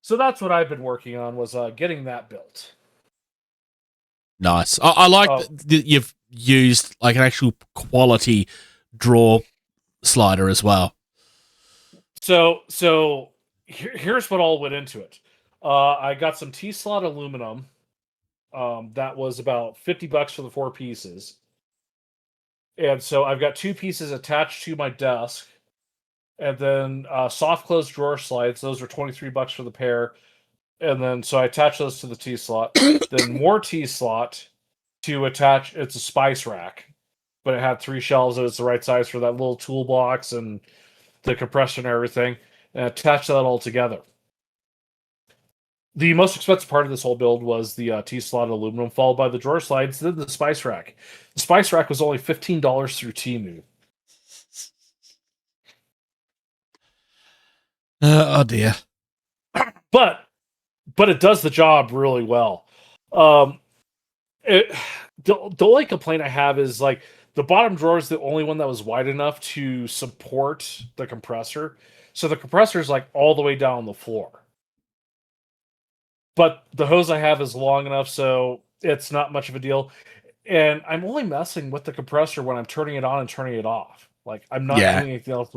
that's what I've been working on, was getting that built. Nice. I like that you've used like an actual quality draw slider as well. So here's what all went into it. I got some T-slot aluminum. That was about $50 for the 4 pieces. And so I've got 2 pieces attached to my desk. And then soft close drawer slides. Those are $23 for the pair. And then so I attach those to the T-slot. Then more T-slot to attach. It's a spice rack. But it had 3 shelves. It was the right size for that little toolbox and the compressor and everything. And attach that all together. The most expensive part of this whole build was the T-slot aluminum, followed by the drawer slides, then the spice rack. The spice rack was only $15 through Temu. Oh dear. But it does the job really well. The only complaint I have is like the bottom drawer is the only one that was wide enough to support the compressor. So the compressor is like all the way down on the floor. But the hose I have is long enough, so it's not much of a deal. And I'm only messing with the compressor when I'm turning it on and turning it off. Like, I'm not doing anything else.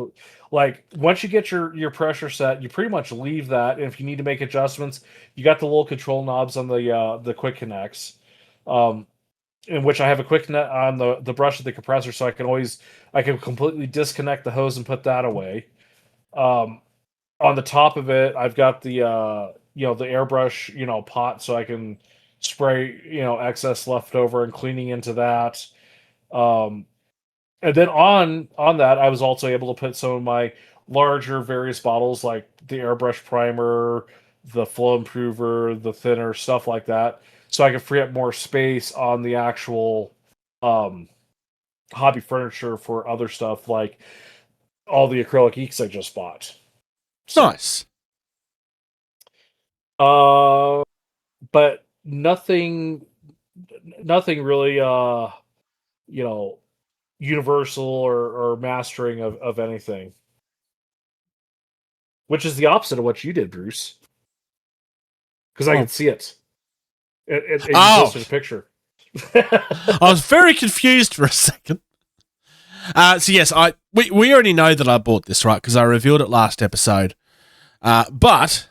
Like, once you get your pressure set, you pretty much leave that. And if you need to make adjustments, you got the little control knobs on the quick connects, in which I have a quick net on the brush of the compressor, so I can completely disconnect the hose and put that away. On the top of it, I've got the the airbrush, pot, so I can spray, excess leftover and cleaning into that. And then on that, I was also able to put some of my larger various bottles, like the airbrush primer, the flow improver, the thinner, stuff like that, so I can free up more space on the actual hobby furniture for other stuff, like all the acrylic inks I just bought. Nice. But nothing really, universal or mastering of anything. Which is the opposite of what you did, Bruce. Because I can see it. It you posted a picture. I was very confused for a second. So yes, we already know that I bought this, right? Because I revealed it last episode. But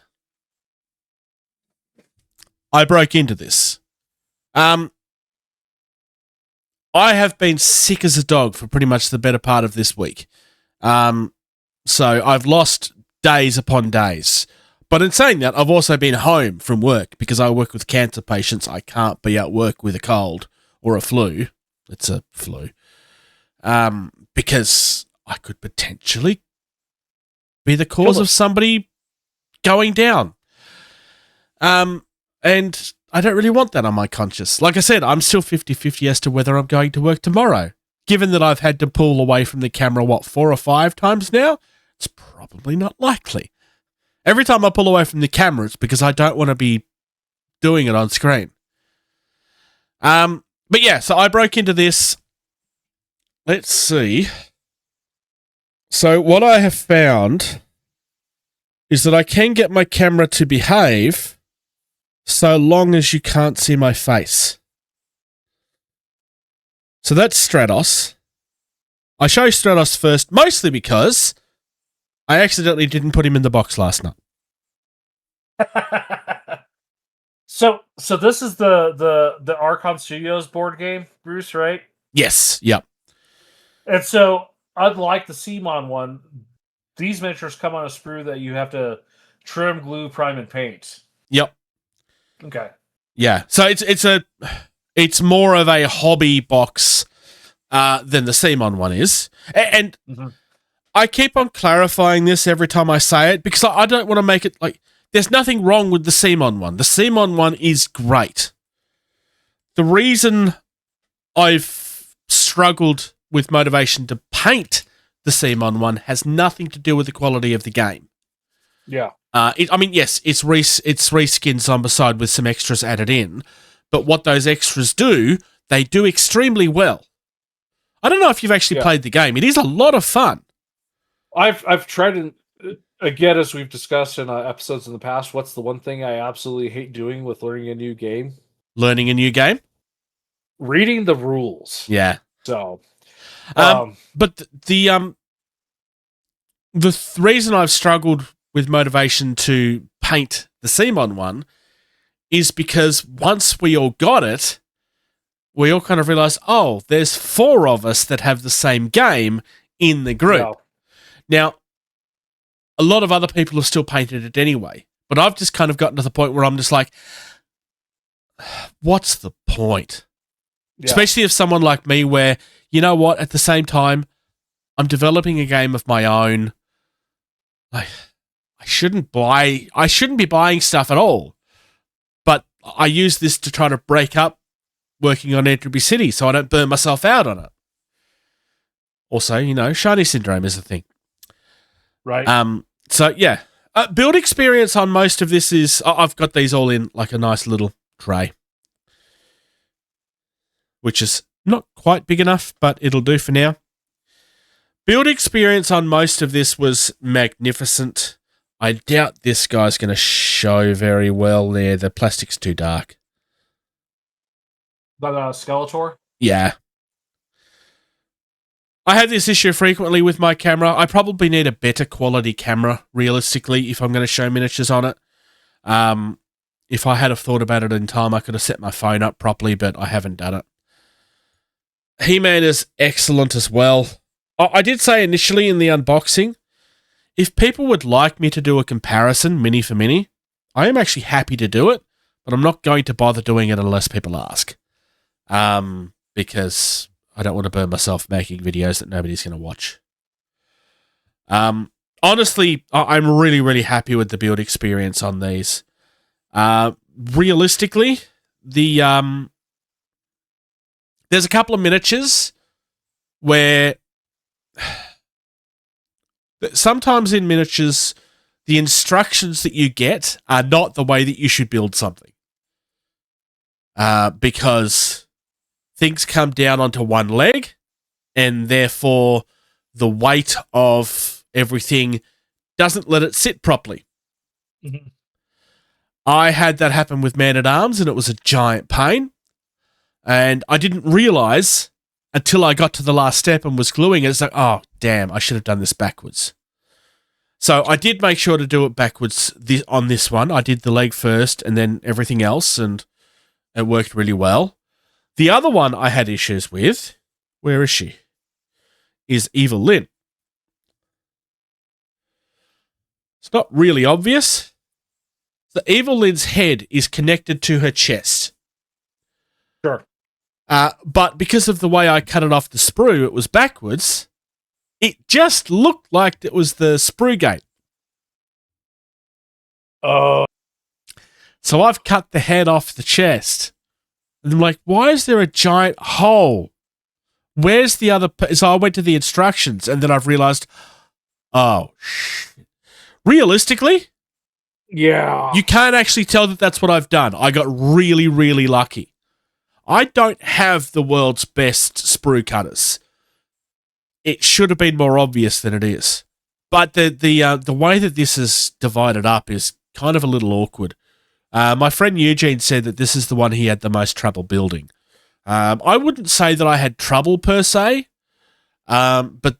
I broke into this. I have been sick as a dog for pretty much the better part of this week. So I've lost days upon days. But in saying that, I've also been home from work because I work with cancer patients. I can't be at work with a cold or a flu. It's a flu. Because I could potentially be the cause of somebody going down. And I don't really want that on my conscience. Like I said, I'm still 50-50 as to whether I'm going to work tomorrow. Given that I've had to pull away from the camera, 4 or 5 times now, it's probably not likely. Every time I pull away from the camera, it's because I don't want to be doing it on screen. But yeah, so I broke into this. Let's see. So what I have found is that I can get my camera to behave so long as you can't see my face. So that's Stratos. I show Stratos first, mostly because I accidentally didn't put him in the box last night. So this is the Archon Studios board game, Bruce, right? Yes, yep. And so, unlike the CMON one, these miniatures come on a sprue that you have to trim, glue, prime, and paint. Yep. Okay. Yeah. So it's more of a hobby box than the CMON one is. And I keep on clarifying this every time I say it because I don't want to make it like there's nothing wrong with the CMON one. The CMON one is great. The reason I've struggled with motivation to paint the CMON one has nothing to do with the quality of the game. Yeah. Yes, it's reskinned Zombicide with some extras added in, but what those extras do, they do extremely well. I don't know if you've actually played the game. It is a lot of fun. I've tried to, again, as we've discussed in episodes in the past, what's the one thing I absolutely hate doing with learning a new game? Learning a new game? reading the rules. Yeah. So, But the reason I've struggled with motivation to paint the Simon one is because once we all got it, we all kind of realized, oh, there's 4 of us that have the same game in the group. no. Now, a lot of other people have still painted it anyway, but I've just kind of gotten to the point where I'm just like, what's the point? Yeah. Especially if someone like me where, you know what, at the same time, I'm developing a game of my own. I shouldn't be buying stuff at all. But I use this to try to break up working on Entropy City so I don't burn myself out on it. Also, you know, shiny syndrome is a thing. Right. So yeah. Build experience on most of this is I've got these all in like a nice little tray, which is not quite big enough, but it'll do for now. Build experience on most of this was magnificent. I doubt this guy's going to show very well there. The plastic's too dark. But Skeletor? Yeah. I have this issue frequently with my camera. I probably need a better quality camera, realistically, if I'm going to show miniatures on it. If I had have thought about it in time, I could have set my phone up properly, but I haven't done it. He-Man is excellent as well. I did say initially in the unboxing, if people would like me to do a comparison, mini for mini, I am actually happy to do it, but I'm not going to bother doing it unless people ask. Because I don't want to burn myself making videos that nobody's going to watch. Honestly, I'm really, really happy with the build experience on these. Realistically, there's a couple of miniatures where sometimes in miniatures, the instructions that you get are not the way that you should build something. Because things come down onto one leg, and therefore the weight of everything doesn't let it sit properly. Mm-hmm. I had that happen with Man-at-Arms, and it was a giant pain. And I didn't realize until I got to the last step and was gluing it. It's like, oh, damn, I should have done this backwards. So I did make sure to do it backwards on this one. I did the leg first and then everything else, and it worked really well. The other one I had issues with, where is she? Is Evil Lyn. It's not really obvious. The Evil Lyn's head is connected to her chest. Sure. But because of the way I cut it off the sprue, it was backwards. It just looked like it was the sprue gate. Oh. So I've cut the head off the chest. And I'm like, why is there a giant hole? Where's the other... So I went to the instructions, and then I've realized, oh, shit. Realistically, Yeah. you can't actually tell that that's what I've done. I got really, really lucky. I don't have the world's best sprue cutters. It should have been more obvious than it is. But the way that this is divided up is kind of a little awkward. My friend Eugene said that this is the one he had the most trouble building. I wouldn't say that I had trouble per se, but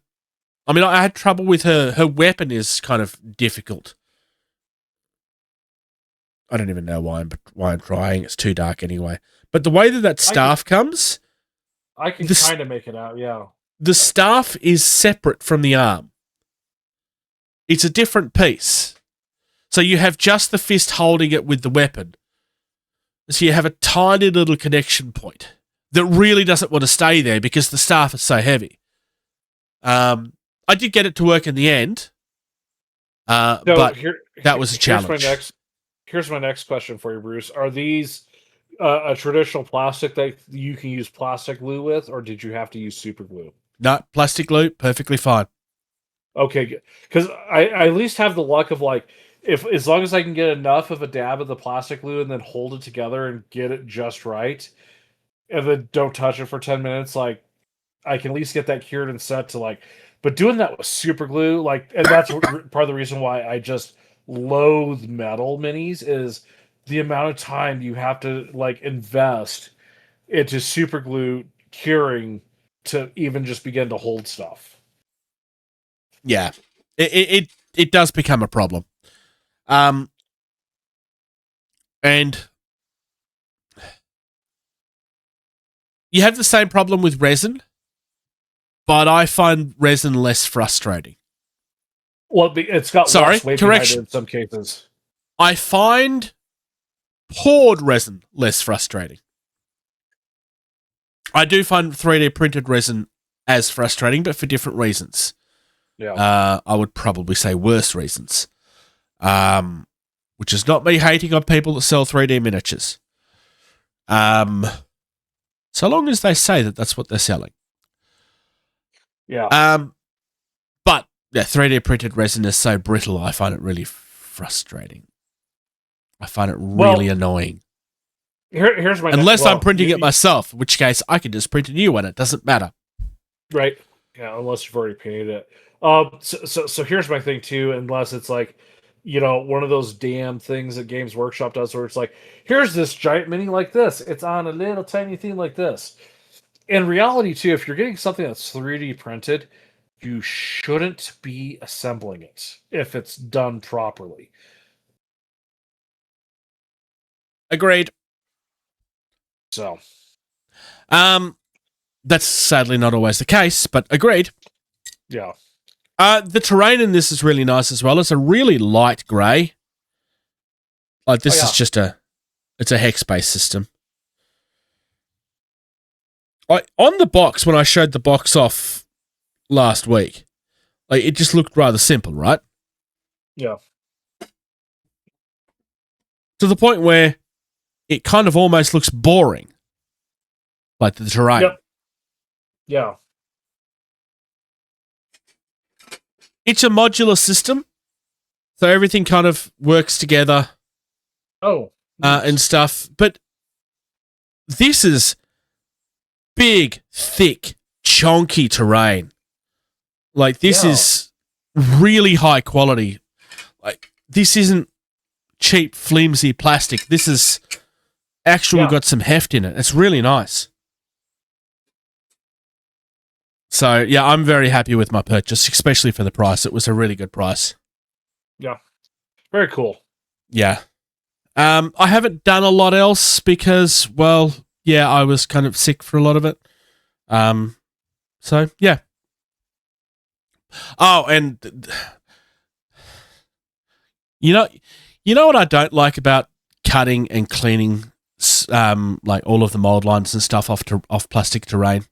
I mean, I had trouble with her. Her weapon is kind of difficult. I don't even know why I'm trying. It's too dark anyway. But the way that staff comes, I can kind of make it out, yeah. the staff is separate from the arm. It's a different piece. So you have just the fist holding it with the weapon. So you have a tiny little connection point that really doesn't want to stay there because the staff is so heavy. I did get it to work in the end, but that was a challenge. Here's my next question for you, Bruce. Are these a traditional plastic that you can use plastic glue with, or did you have to use super glue? No, plastic glue, perfectly fine. Okay, good. Because I at least have the luck of like, as long as I can get enough of a dab of the plastic glue and then hold it together and get it just right, and then don't touch it for 10 minutes, like I can at least get that cured and set to like. But doing that with super glue, like, and that's part of the reason why I just loathe metal minis is the amount of time you have to like invest into super glue curing to even just begin to hold stuff. Yeah, it does become a problem. And you have the same problem with resin, but I find resin less frustrating. Well, it's got less weight behind it in some cases. I find poured resin less frustrating. I do find 3D printed resin as frustrating, but for different reasons. Yeah. I would probably say worse reasons. Which is not me hating on people that sell 3D miniatures. So long as they say that that's what they're selling. Yeah. But yeah, 3D printed resin is so brittle, I find it really frustrating. I find it really annoying. Here's my unless I'm printing it myself, in which case I can just print a new one. It doesn't matter. Right. Yeah, unless you've already painted it. So here's my thing too, unless it's like, one of those damn things that Games Workshop does where it's like, here's this giant mini like this. It's on a little tiny thing like this. In reality too, if you're getting something that's 3D printed, you shouldn't be assembling it if it's done properly. Agreed. So, that's sadly not always the case, but agreed. Yeah. The terrain in this is really nice as well. It's a really light grey. Like this is just it's a hex-based system. On the box, when I showed the box off last week, like it just looked rather simple, right? Yeah. To the point where it kind of almost looks boring. Like the terrain. Yep. Yeah. It's a modular system, so everything kind of works together. Oh. And stuff. But this is big, thick, chunky terrain. Like, this is really high quality. Like, this isn't cheap, flimsy plastic. This is actually got some heft in it. It's really nice. So, yeah, I'm very happy with my purchase, especially for the price. It was a really good price. Yeah. Very cool. Yeah. I haven't done a lot else because, well, yeah, I was kind of sick for a lot of it. So, yeah. Oh, and you know what I don't like about cutting and cleaning, like all of the mold lines and stuff off plastic terrain?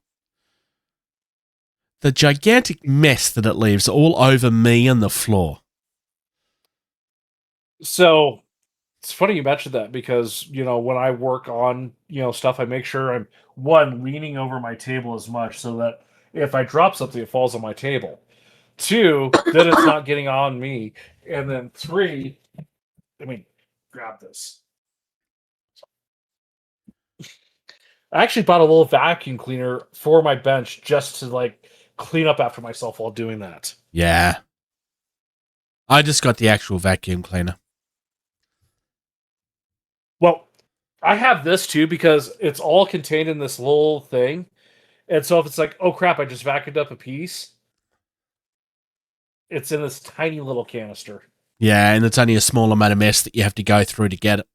The gigantic mess that it leaves all over me and the floor. So it's funny you mentioned that because, when I work on, stuff, I make sure I'm, one, leaning over my table as much so that if I drop something, it falls on my table. Two, then it's not getting on me. And then three, grab this. I actually bought a little vacuum cleaner for my bench just to, clean up after myself while doing that. Yeah. I just got the actual vacuum cleaner. Well, I have this too because it's all contained in this little thing. And so if it's like, oh crap, I just vacuumed up a piece, it's in this tiny little canister. Yeah, and it's only a small amount of mess that you have to go through to get it.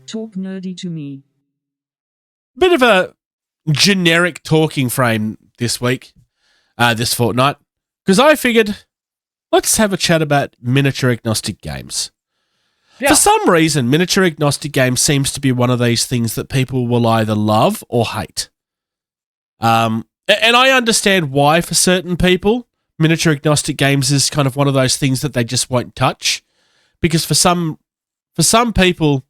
Talk nerdy to me. Bit of a generic talking frame this week, this fortnight, because I figured let's have a chat about miniature agnostic games. Yeah. For some reason, miniature agnostic games seems to be one of these things that people will either love or hate. And I understand why for certain people, miniature agnostic games is kind of one of those things that they just won't touch. Because for some people,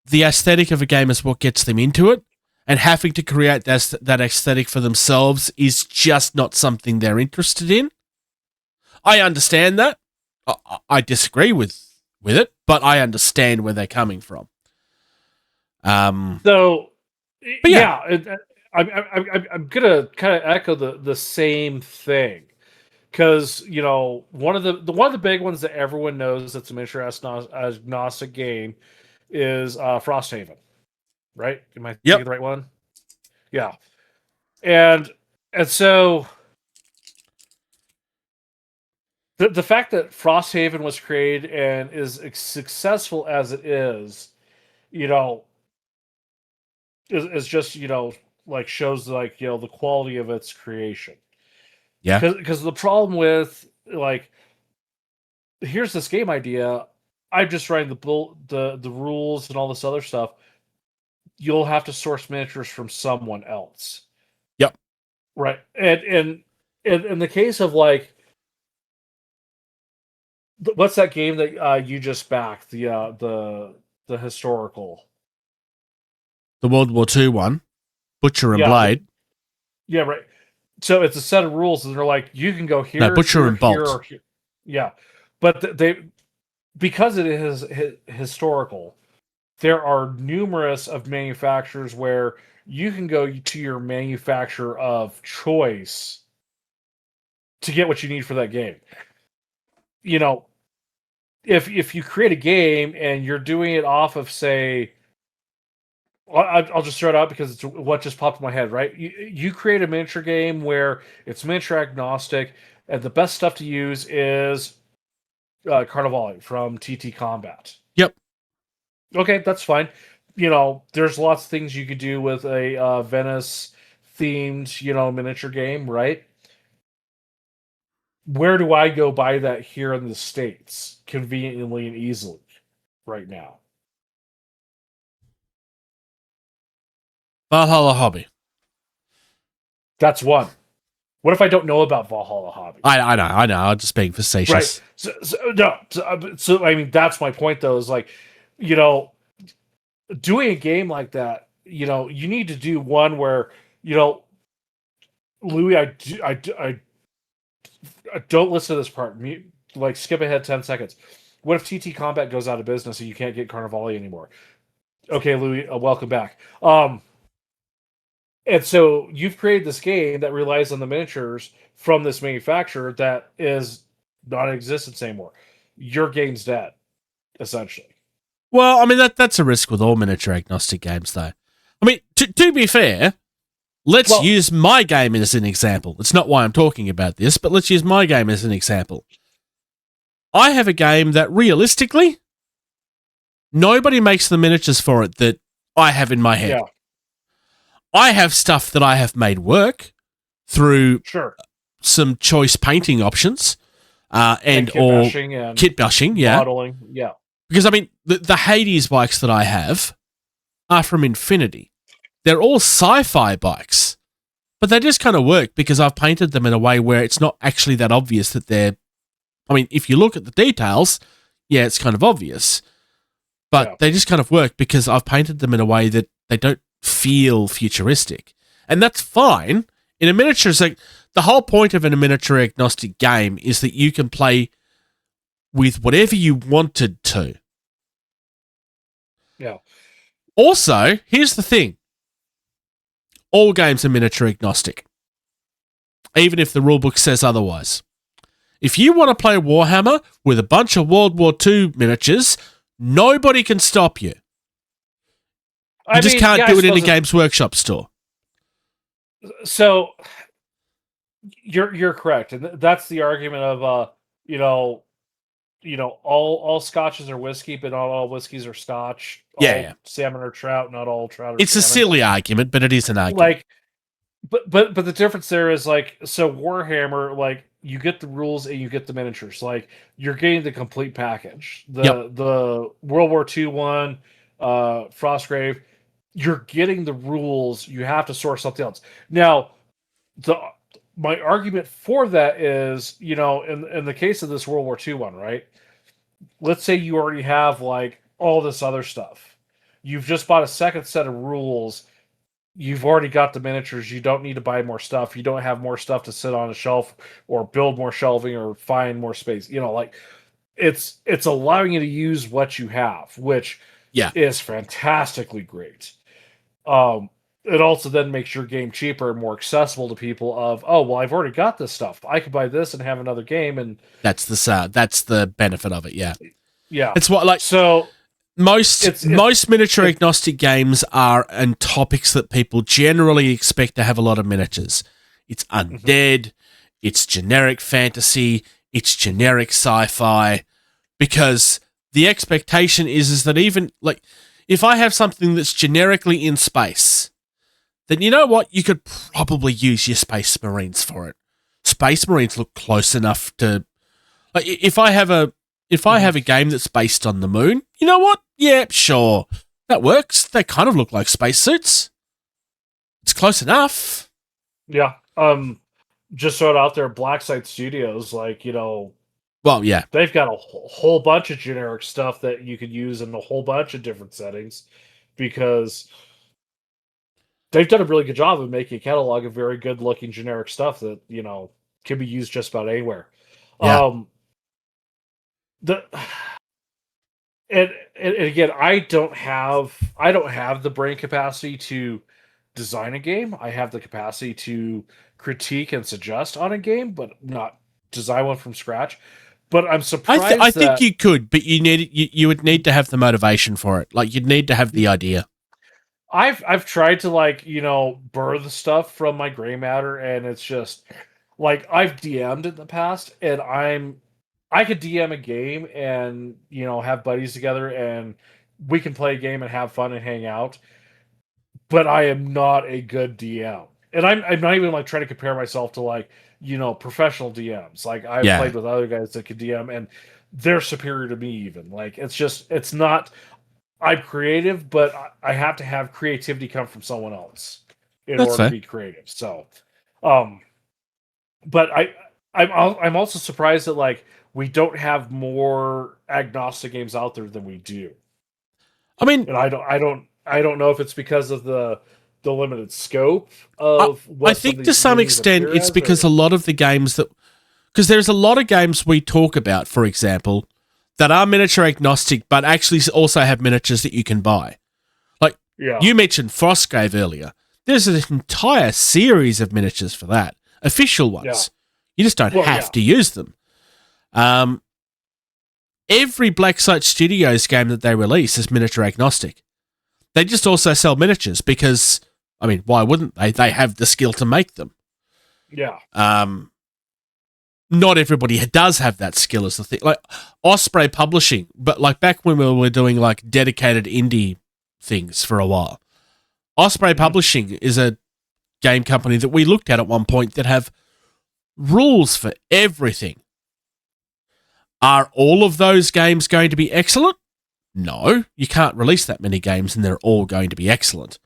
the aesthetic of a game is what gets them into it. And having to create that aesthetic for themselves is just not something they're interested in. I understand that. I disagree with it, but I understand where they're coming from. I'm gonna kind of echo the same thing because one of the big ones that everyone knows that's a miniature agnostic game is Frosthaven, right? Am I Yep. thinking the right one? Yeah, and so the fact that Frosthaven was created and is successful as it is, is just like shows like the quality of its creation. Yeah. Because the problem with like, here's this game idea. I'm just writing the rules and all this other stuff. You'll have to source miniatures from someone else. Yep. Right. And in the case of like, what's that game that you just backed? The historical. The World War II one, Butcher and Blade. Yeah, right. So it's a set of rules, and they're like, you can go here, No, Butcher here, and Bolt. here, or here. Yeah, but because it is historical, there are numerous of manufacturers where you can go to your manufacturer of choice to get what you need for that game. If you create a game and you're doing it off of, say, I'll just throw it out because it's what just popped in my head, right? You create a miniature game where it's miniature agnostic, and the best stuff to use is Carnivale from TT Combat. Yep. Okay, that's fine. There's lots of things you could do with a Venice-themed, miniature game, right? Where do I go buy that here in the States conveniently and easily right now? Valhalla Hobby. That's one. What if I don't know about Valhalla Hobby? I know. I'm just being facetious. Right. So I mean, that's my point, though, is like, doing a game like that, you need to do one where, Louis, I don't listen to this part. Like, skip ahead 10 seconds. What if TT Combat goes out of business and you can't get Carnivale anymore? Okay, Louis, welcome back. And so you've created this game that relies on the miniatures from this manufacturer that is not in existence anymore. Your game's dead, essentially. Well, I mean, that's a risk with all miniature agnostic games, though. I mean, to be fair, let's use my game as an example. It's not why I'm talking about this, but let's use my game as an example. I have a game that realistically, nobody makes the miniatures for it that I have in my head. Yeah. I have stuff that I have made work through some choice painting options and kit bashing, yeah. Modeling, yeah. Because, I mean, the Hades bikes that I have are from Infinity. They're all sci-fi bikes, but they just kind of work because I've painted them in a way where it's not actually that obvious that they're... I mean, if you look at the details, yeah, it's kind of obvious. But they just kind of work because I've painted them in a way that they don't feel futuristic. And that's fine. In a miniature, it's like, the whole point of a miniature agnostic game is that you can play with whatever you wanted to. Yeah. Also, here's the thing. All games are miniature agnostic. Even if the rulebook says otherwise. If you want to play Warhammer with a bunch of World War II miniatures, nobody can stop you. You just can't do it in a Games Workshop store. So you're correct, and that's the argument of all scotches are whiskey, but not all whiskeys are scotch. Yeah, all salmon are trout, not all trout are It's salmon. a silly argument, but it is an argument. Like, but the difference there is like, so Warhammer, like, you get the rules and you get the miniatures. Like, you're getting the complete package. The World War II one, Frostgrave, you're getting the rules. You have to source something else. Now, my argument for that is, in the case of this World War II one, right? Let's say you already have like all this other stuff. You've just bought a second set of rules. You've already got the miniatures. You don't need to buy more stuff. You don't have more stuff to sit on a shelf or build more shelving or find more space. Like, it's allowing you to use what you have, which is fantastically great. It also then makes your game cheaper and more accessible to people of, oh, well, I've already got this stuff. I could buy this and have another game. And that's the benefit of it. Yeah. Yeah. It's what, like, so most miniature agnostic games are and topics that people generally expect to have a lot of miniatures. It's undead, it's generic fantasy, it's generic sci-fi, because the expectation is that even like if I have something that's generically in space, then you know what? You could probably use your Space Marines for it. Space Marines look close enough to like if I have a game that's based on the moon, you know what? Yeah, sure. That works. They kind of look like spacesuits. It's close enough. Yeah. Just throw it out there, Blacksite Studios, like, Well, yeah. they've got a whole bunch of generic stuff that you could use in a whole bunch of different settings because they've done a really good job of making a catalog of very good looking generic stuff that, can be used just about anywhere. Yeah. And again, I don't have the brain capacity to design a game. I have the capacity to critique and suggest on a game, but not design one from scratch. But I'm surprised. I think you could, but you would need to have the motivation for it. Like you'd need to have the idea. I've tried to birth stuff from my gray matter, and it's just like I've DM'd in the past, and I could DM a game and have buddies together, and we can play a game and have fun and hang out. But I am not a good DM, and I'm not even trying to compare myself to professional DMs. Like I've played with other guys that could DM, and they're superior to me. Even it's not. I'm creative, but I have to have creativity come from someone else in order to be creative. So, but I'm also surprised that we don't have more agnostic games out there than we do. I mean, and I don't know if it's because of the limited scope of what I think to some extent it's because a lot of the games because there's a lot of games we talk about, for example, that are miniature agnostic, but actually also have miniatures that you can buy. Like you mentioned Frostgrave earlier. There's an entire series of miniatures for that, official ones. Yeah. You just don't have to use them. Every Blacksite Studios game that they release is miniature agnostic. They just also sell miniatures because, I mean, why wouldn't they? They have the skill to make them. Yeah. Not everybody does have that skill is the thing. Like Osprey Publishing, but back when we were doing dedicated indie things for a while, Osprey Publishing is a game company that we looked at one point that have rules for everything. Are all of those games going to be excellent? No, you can't release that many games and they're all going to be excellent.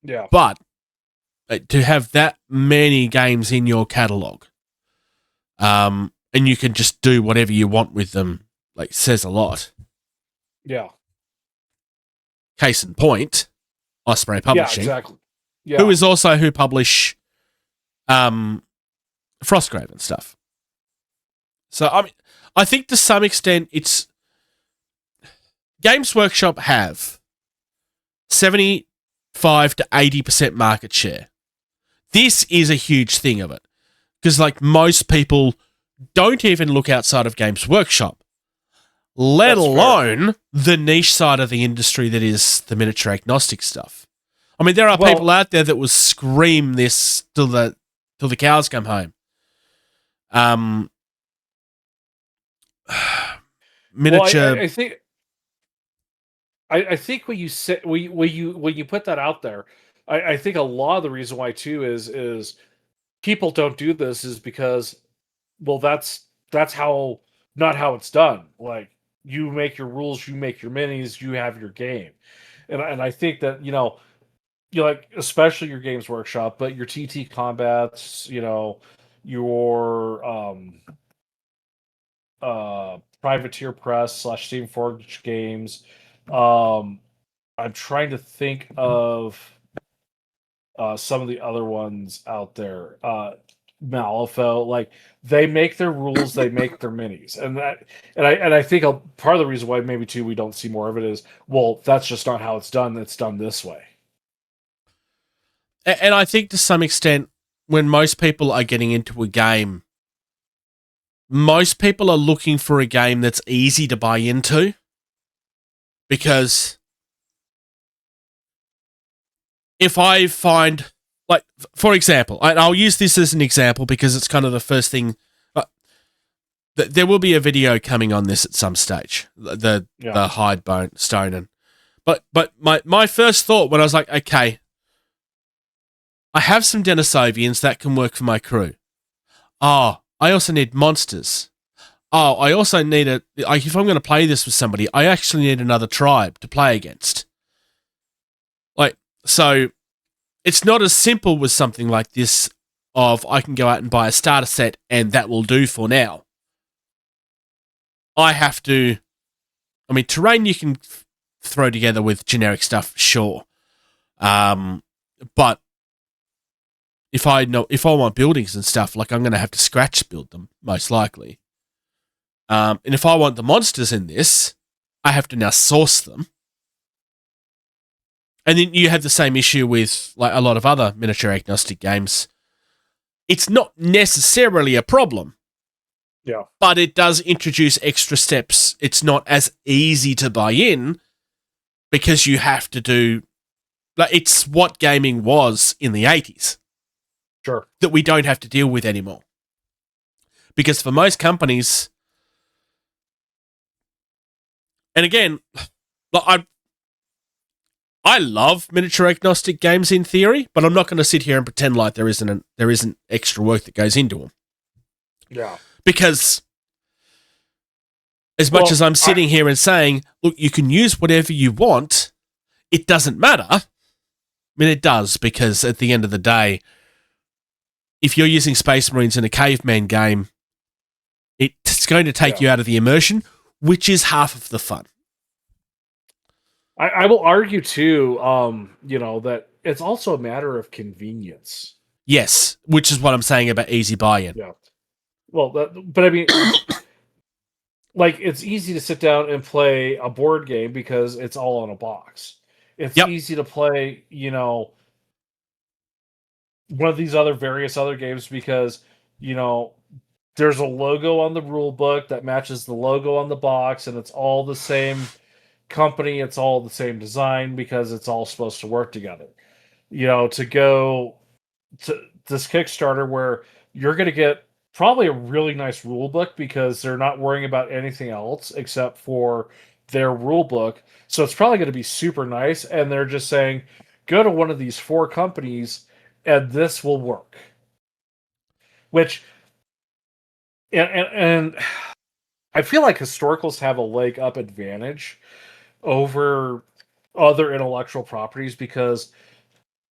Yeah. But to have that many games in your catalog, and you can just do whatever you want with them, says a lot. Yeah. Case in point, Osprey Publishing. Yeah, exactly. Yeah. Who publish Frostgrave and stuff. So I think to some extent it's Games Workshop have 75 to 80% market share. This is a huge thing of it. Because most people don't even look outside of Games Workshop, let alone the niche side of the industry that is the miniature agnostic stuff. I mean, there are people out there that will scream this till the cows come home. Miniature. I think when you say when you put that out there, I think a lot of the reason why too is people don't do this is because, that's how not how it's done. You make your rules, you make your minis, you have your game, and I think that you especially your Games Workshop, but your TT Combats, your Privateer Press / Steam Forge Games. I'm trying to think of some of the other ones out there. Malifaux, they make their rules, they make their minis, and I think part of the reason why maybe too we don't see more of it is that's just not how it's done. It's done this way. And I think to some extent, when most people are getting into a game, most people are looking for a game that's easy to buy into. because if I find, like, for example, I'll use this as an example because it's kind of the first thing. There will be a video coming on this at some stage, the hide bone stoning. But my first thought when I was like, okay, I have some Denisovians that can work for my crew. Oh, I also need monsters. Oh, I also need if I'm going to play this with somebody, I actually need another tribe to play against. Like, so it's not as simple with something like this of I can go out and buy a starter set and that will do for now. I have to, terrain you can throw together with generic stuff, sure. But if I want buildings and stuff, like I'm going to have to scratch build them, most likely. And if I want the monsters in this, I have to now source them. And then you have the same issue with like a lot of other miniature agnostic games. It's not necessarily a problem. Yeah. But it does introduce extra steps. It's not as easy to buy in because you have to do, like, it's what gaming was in the 80s. Sure. That we don't have to deal with anymore. Because for most companies, and again, like I love miniature agnostic games in theory, but I'm not going to sit here and pretend like there isn't extra work that goes into them. Yeah. Because as much as I'm sitting here and saying, look, you can use whatever you want, it doesn't matter. I mean, it does, because at the end of the day, if you're using Space Marines in a caveman game, it's going to take you out of the immersion, which is half of the fun. I will argue, too, that it's also a matter of convenience. Yes, which is what I'm saying about easy buy-in. Yeah. Well, but I mean, like, it's easy to sit down and play a board game because it's all in a box. It's easy to play, one of these various other games because, there's a logo on the rule book that matches the logo on the box, and it's all the same company, it's all the same design because it's all supposed to work together. To go to this Kickstarter where you're going to get probably a really nice rule book because they're not worrying about anything else except for their rule book. So it's probably going to be super nice. And they're just saying, go to one of these 4 companies and this will work. Which, and I feel like historicals have a leg up advantage over other intellectual properties because,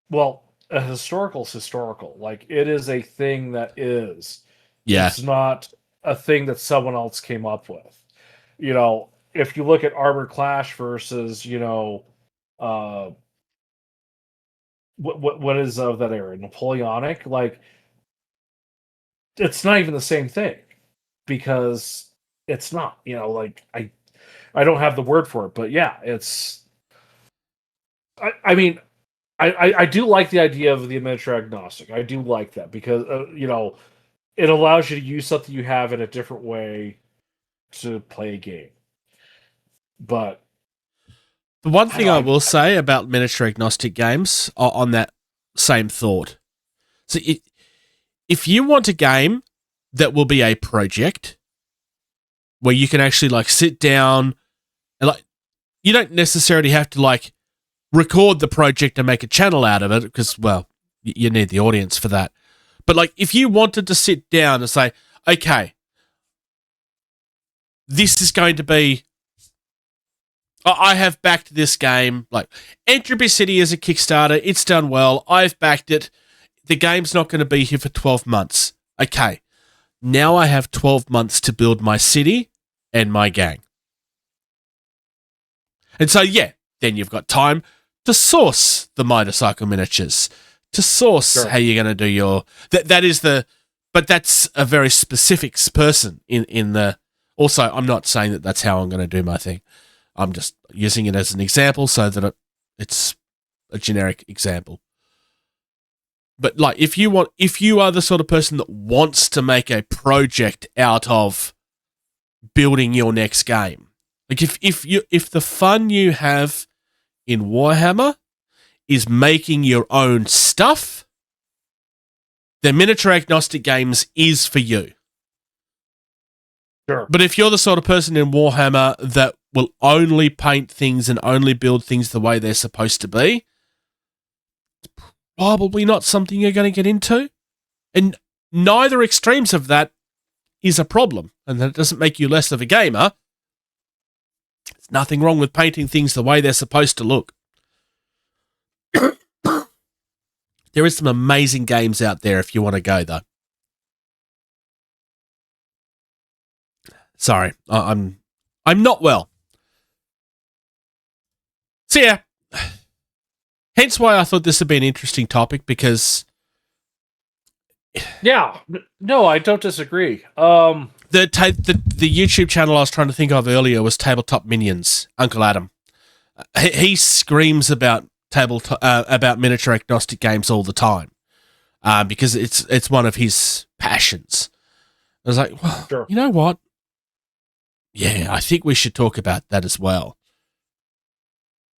well, a historical's historical. Like, it is a thing that is. Yeah. It's not a thing that someone else came up with. If you look at Armored Clash versus, what is of that era? Napoleonic? Like, it's not even the same thing because it's not, I don't have the word for it, but yeah, it's, I do like the idea of the miniature agnostic. I do like that because, it allows you to use something you have in a different way to play a game. But the one thing I will say about miniature agnostic games on that same thought. So if you want a game that will be a project where you can actually like sit down and like, you don't necessarily have to like record the project and make a channel out of it because, well, you need the audience for that. But like, if you wanted to sit down and say, okay, this is going to be, I have backed this game, like Entropy City is a Kickstarter. It's done well. I've backed it. The game's not going to be here for 12 months. Okay. Now I have 12 months to build my city and my gang. And so, yeah, then you've got time to source the motorcycle miniatures, to source how you're going to do your... That is the... But that's a very specific person in the... Also, I'm not saying that that's how I'm going to do my thing. I'm just using it as an example so that it's a generic example. But like, if you are the sort of person that wants to make a project out of building your next game, Like if the fun you have in Warhammer is making your own stuff, then Miniature Agnostic Games is for you. Sure. But if you're the sort of person in Warhammer that will only paint things and only build things the way they're supposed to be, it's probably not something you're going to get into. And neither extremes of that is a problem. And that doesn't make you less of a gamer. There's nothing wrong with painting things the way they're supposed to look. There is some amazing games out there if you want to go, though. Sorry, I'm not well. So yeah, hence why I thought this would be an interesting topic, because Yeah, no, I don't disagree. the YouTube channel I was trying to think of earlier was Tabletop Minions, Uncle Adam. He screams about about miniature agnostic games all the time, because it's one of his passions. I was like, well, Sure. You know what? Yeah, I think we should talk about that as well.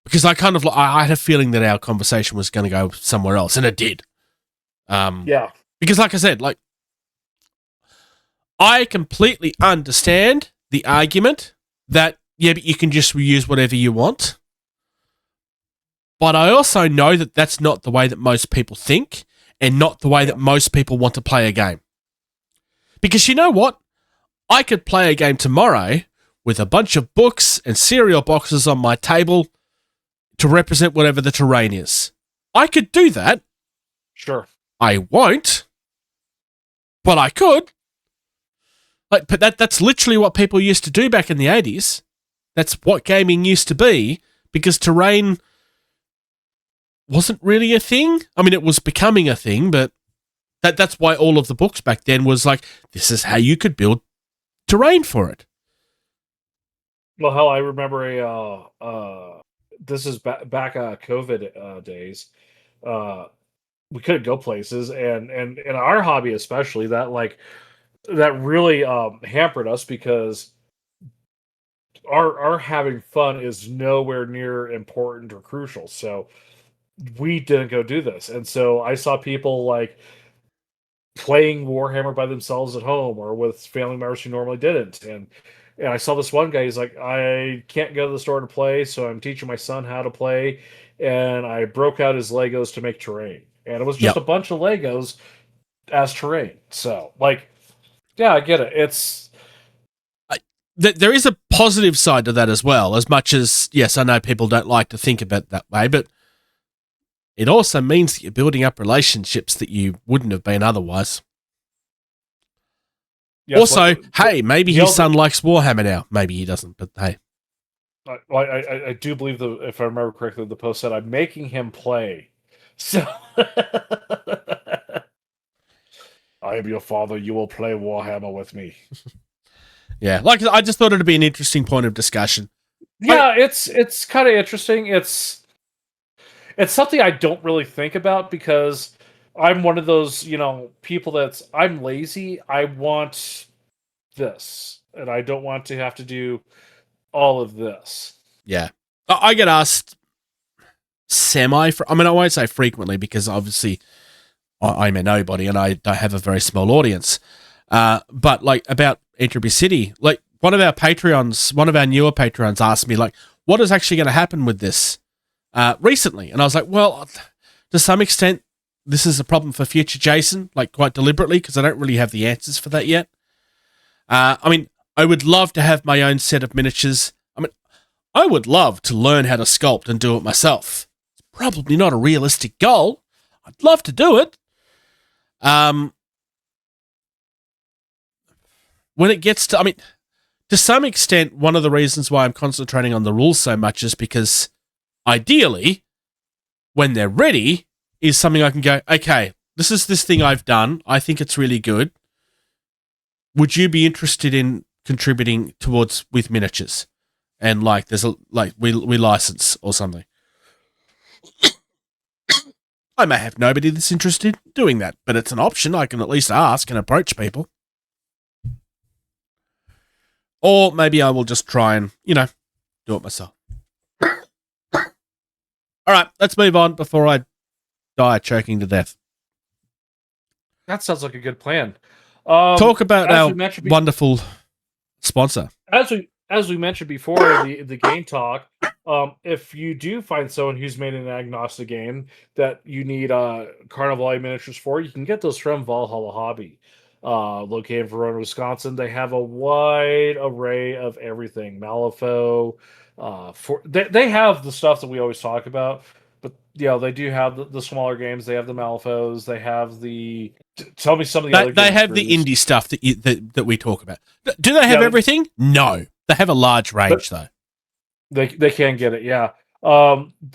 Because I had a feeling that our conversation was going to go somewhere else, and it did. Yeah. Because like I said, like, I completely understand the argument that, yeah, but you can just reuse whatever you want. But I also know that that's not the way that most people think, and not the way that most people want to play a game. Because you know what? I could play a game tomorrow with a bunch of books and cereal boxes on my table to represent whatever the terrain is. I could do that. Sure. I won't, but I could. Like, but that's literally what people used to do back in the 80s. That's what gaming used to be, because terrain wasn't really a thing. I mean, it was becoming a thing, but that's why all of the books back then was like, this is how you could build terrain for it. Well, hell, I remember this is back COVID days. We couldn't go places, and in our hobby especially, that really hampered us, because our having fun is nowhere near important or crucial. So we didn't go do this, and so I saw people like playing Warhammer by themselves at home or with family members who normally didn't, and I saw this one guy. He's like, I can't go to the store to play, so I'm teaching my son how to play, and I broke out his Legos to make terrain, and it was just a bunch of Legos as terrain. So, like, yeah, I get it. There is a positive side to that as well, as much as, yes, I know people don't like to think about it that way, but it also means that you're building up relationships that you wouldn't have been otherwise. Yes, also, hey, maybe his son likes Warhammer now. Maybe he doesn't, but hey. I do believe, if I remember correctly, the post said, I'm making him play. So, I am your father. You will play Warhammer with me. Yeah, like, I just thought it'd be an interesting point of discussion. Yeah, it's kind of interesting. It's something I don't really think about, because I'm one of those, people I'm lazy. I want this, and I don't want to have to do all of this. Yeah. I get asked I won't say frequently, because obviously I'm a nobody and I don't have a very small audience. But like, about Entropy City, like, one of our newer Patreons asked me, like, what is actually going to happen with this recently? And I was like, well, to some extent, this is a problem for future Jason, like, quite deliberately, because I don't really have the answers for that yet. I mean, I would love to have my own set of miniatures. I mean, I would love to learn how to sculpt and do it myself. It's probably not a realistic goal. I'd love to do it. When it gets to, I mean, to some extent, one of the reasons why I'm concentrating on the rules so much is because, ideally, when they're ready, is something I can go, okay, this is this thing I've done. I think it's really good. Would you be interested in contributing with miniatures? And like, we license or something. I may have nobody that's interested in doing that, but it's an option. I can at least ask and approach people. Or maybe I will just try and, do it myself. All right, let's move on before I die choking to death. That sounds like a good plan. Talk about as our we mentioned wonderful sponsor. As we mentioned before, the game talk. If you do find someone who's made an agnostic game that you need Carnival miniatures for, you can get those from Valhalla Hobby, located in Verona, Wisconsin. They have a wide array of everything. Malifaux. They have the stuff that we always talk about, but they do have the smaller games. They have the Malifaux. They have the. Tell me some of the other. They games, have the Bruce. indie stuff that we talk about. Do they have everything? No, they have a large range though. They can get it, yeah.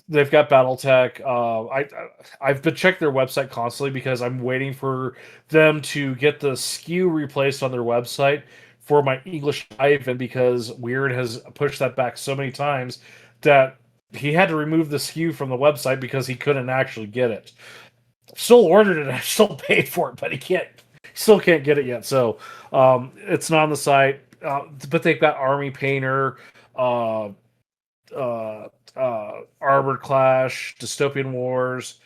They've got BattleTech. I've been checking their website constantly because I'm waiting for them to get the SKU replaced on their website for my English Ivan, because Weird has pushed that back so many times that he had to remove the SKU from the website because he couldn't actually get it. Still ordered it, I still paid for it, but he still can't get it yet. So it's not on the site. But they've got Army Painter, Armored Clash, Dystopian Wars.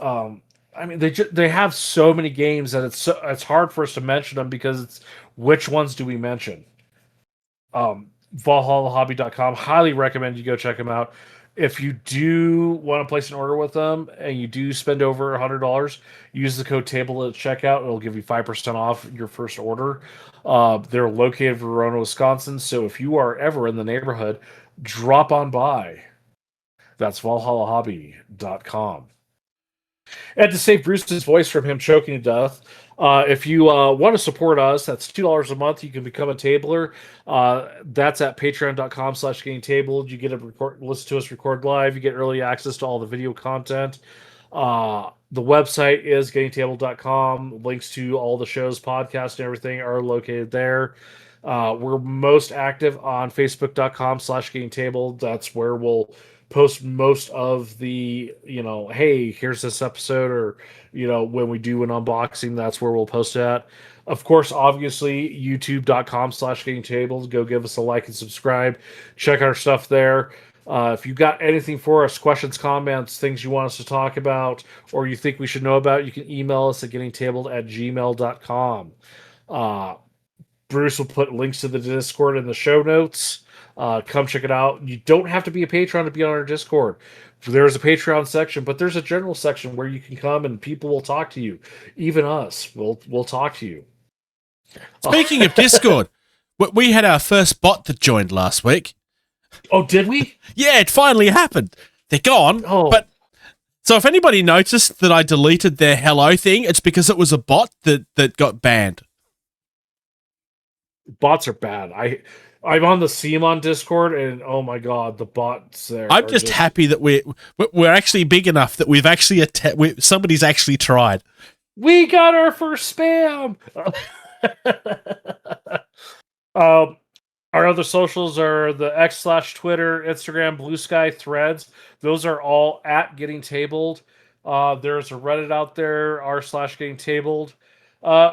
I mean, they have so many games that it's hard for us to mention them because it's which ones do we mention? ValhallaHobby.com. Highly recommend you go check them out. If you do want to place an order with them and you do spend over $100, use the code TABLE at checkout. It'll give you 5% off your first order. They're located in Verona, Wisconsin. So if you are ever in the neighborhood, drop on by. That's ValhallaHobby.com. And to save Bruce's voice from him choking to death, if you want to support us, that's $2 a month. You can become a tabler. That's at patreon.com/gettingtabled. You get to listen to us record live. You get early access to all the video content. The website is gettingtabled.com. Links to all the shows, podcasts, and everything are located there. We're most active on facebook.com/gettingtabled. That's where we'll post most of the, hey, here's this episode, or, when we do an unboxing, that's where we'll post it at. Of course, obviously, youtube.com/gettingtabled. Go give us a like and subscribe. Check our stuff there. If you got anything for us, questions, comments, things you want us to talk about, or you think we should know about, you can email us at gettingtabled@gmail.com. Bruce will put links to the Discord in the show notes. Come check it out. You don't have to be a patron to be on our Discord. There's a Patreon section, but there's a general section where you can come and people will talk to you. Even us, we'll talk to you. Speaking of Discord, we had our first bot that joined last week. Oh, did we? Yeah, it finally happened. They're gone. Oh. But so if anybody noticed that I deleted their hello thing, it's because it was a bot that got banned. Bots are bad. I'm on the Simon Discord, and oh my god, the bots there. I'm just happy that we're actually big enough that we've actually somebody's actually tried. We got our first spam. Our other socials are the X/Twitter, Instagram, Blusky, Threads. Those are all at Getting Tabled. There's a Reddit out there, r/Getting Tabled.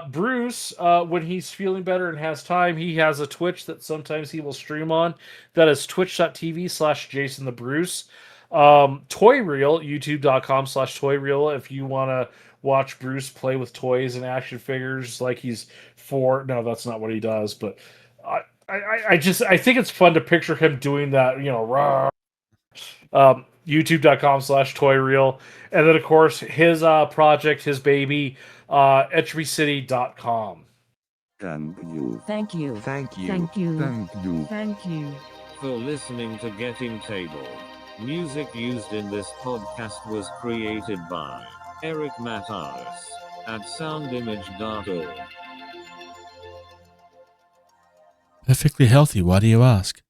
Bruce, when he's feeling better and has time, he has a Twitch that sometimes he will stream on. That is twitch.tv/JasonTheBruce. Toy Reel, youtube.com/ToyReel. If you want to watch Bruce play with toys and action figures like he's 4. No, that's not what he does, but I think it's fun to picture him doing that, youtube.com/ToyReel. And then, of course, his project, his baby, entropycity.com. Thank you. Thank you. Thank you. Thank you. Thank you. Thank you. For listening to Getting Tabled. Music used in this podcast was created by Eric Matyas at soundimage.org. Perfectly healthy, why do you ask?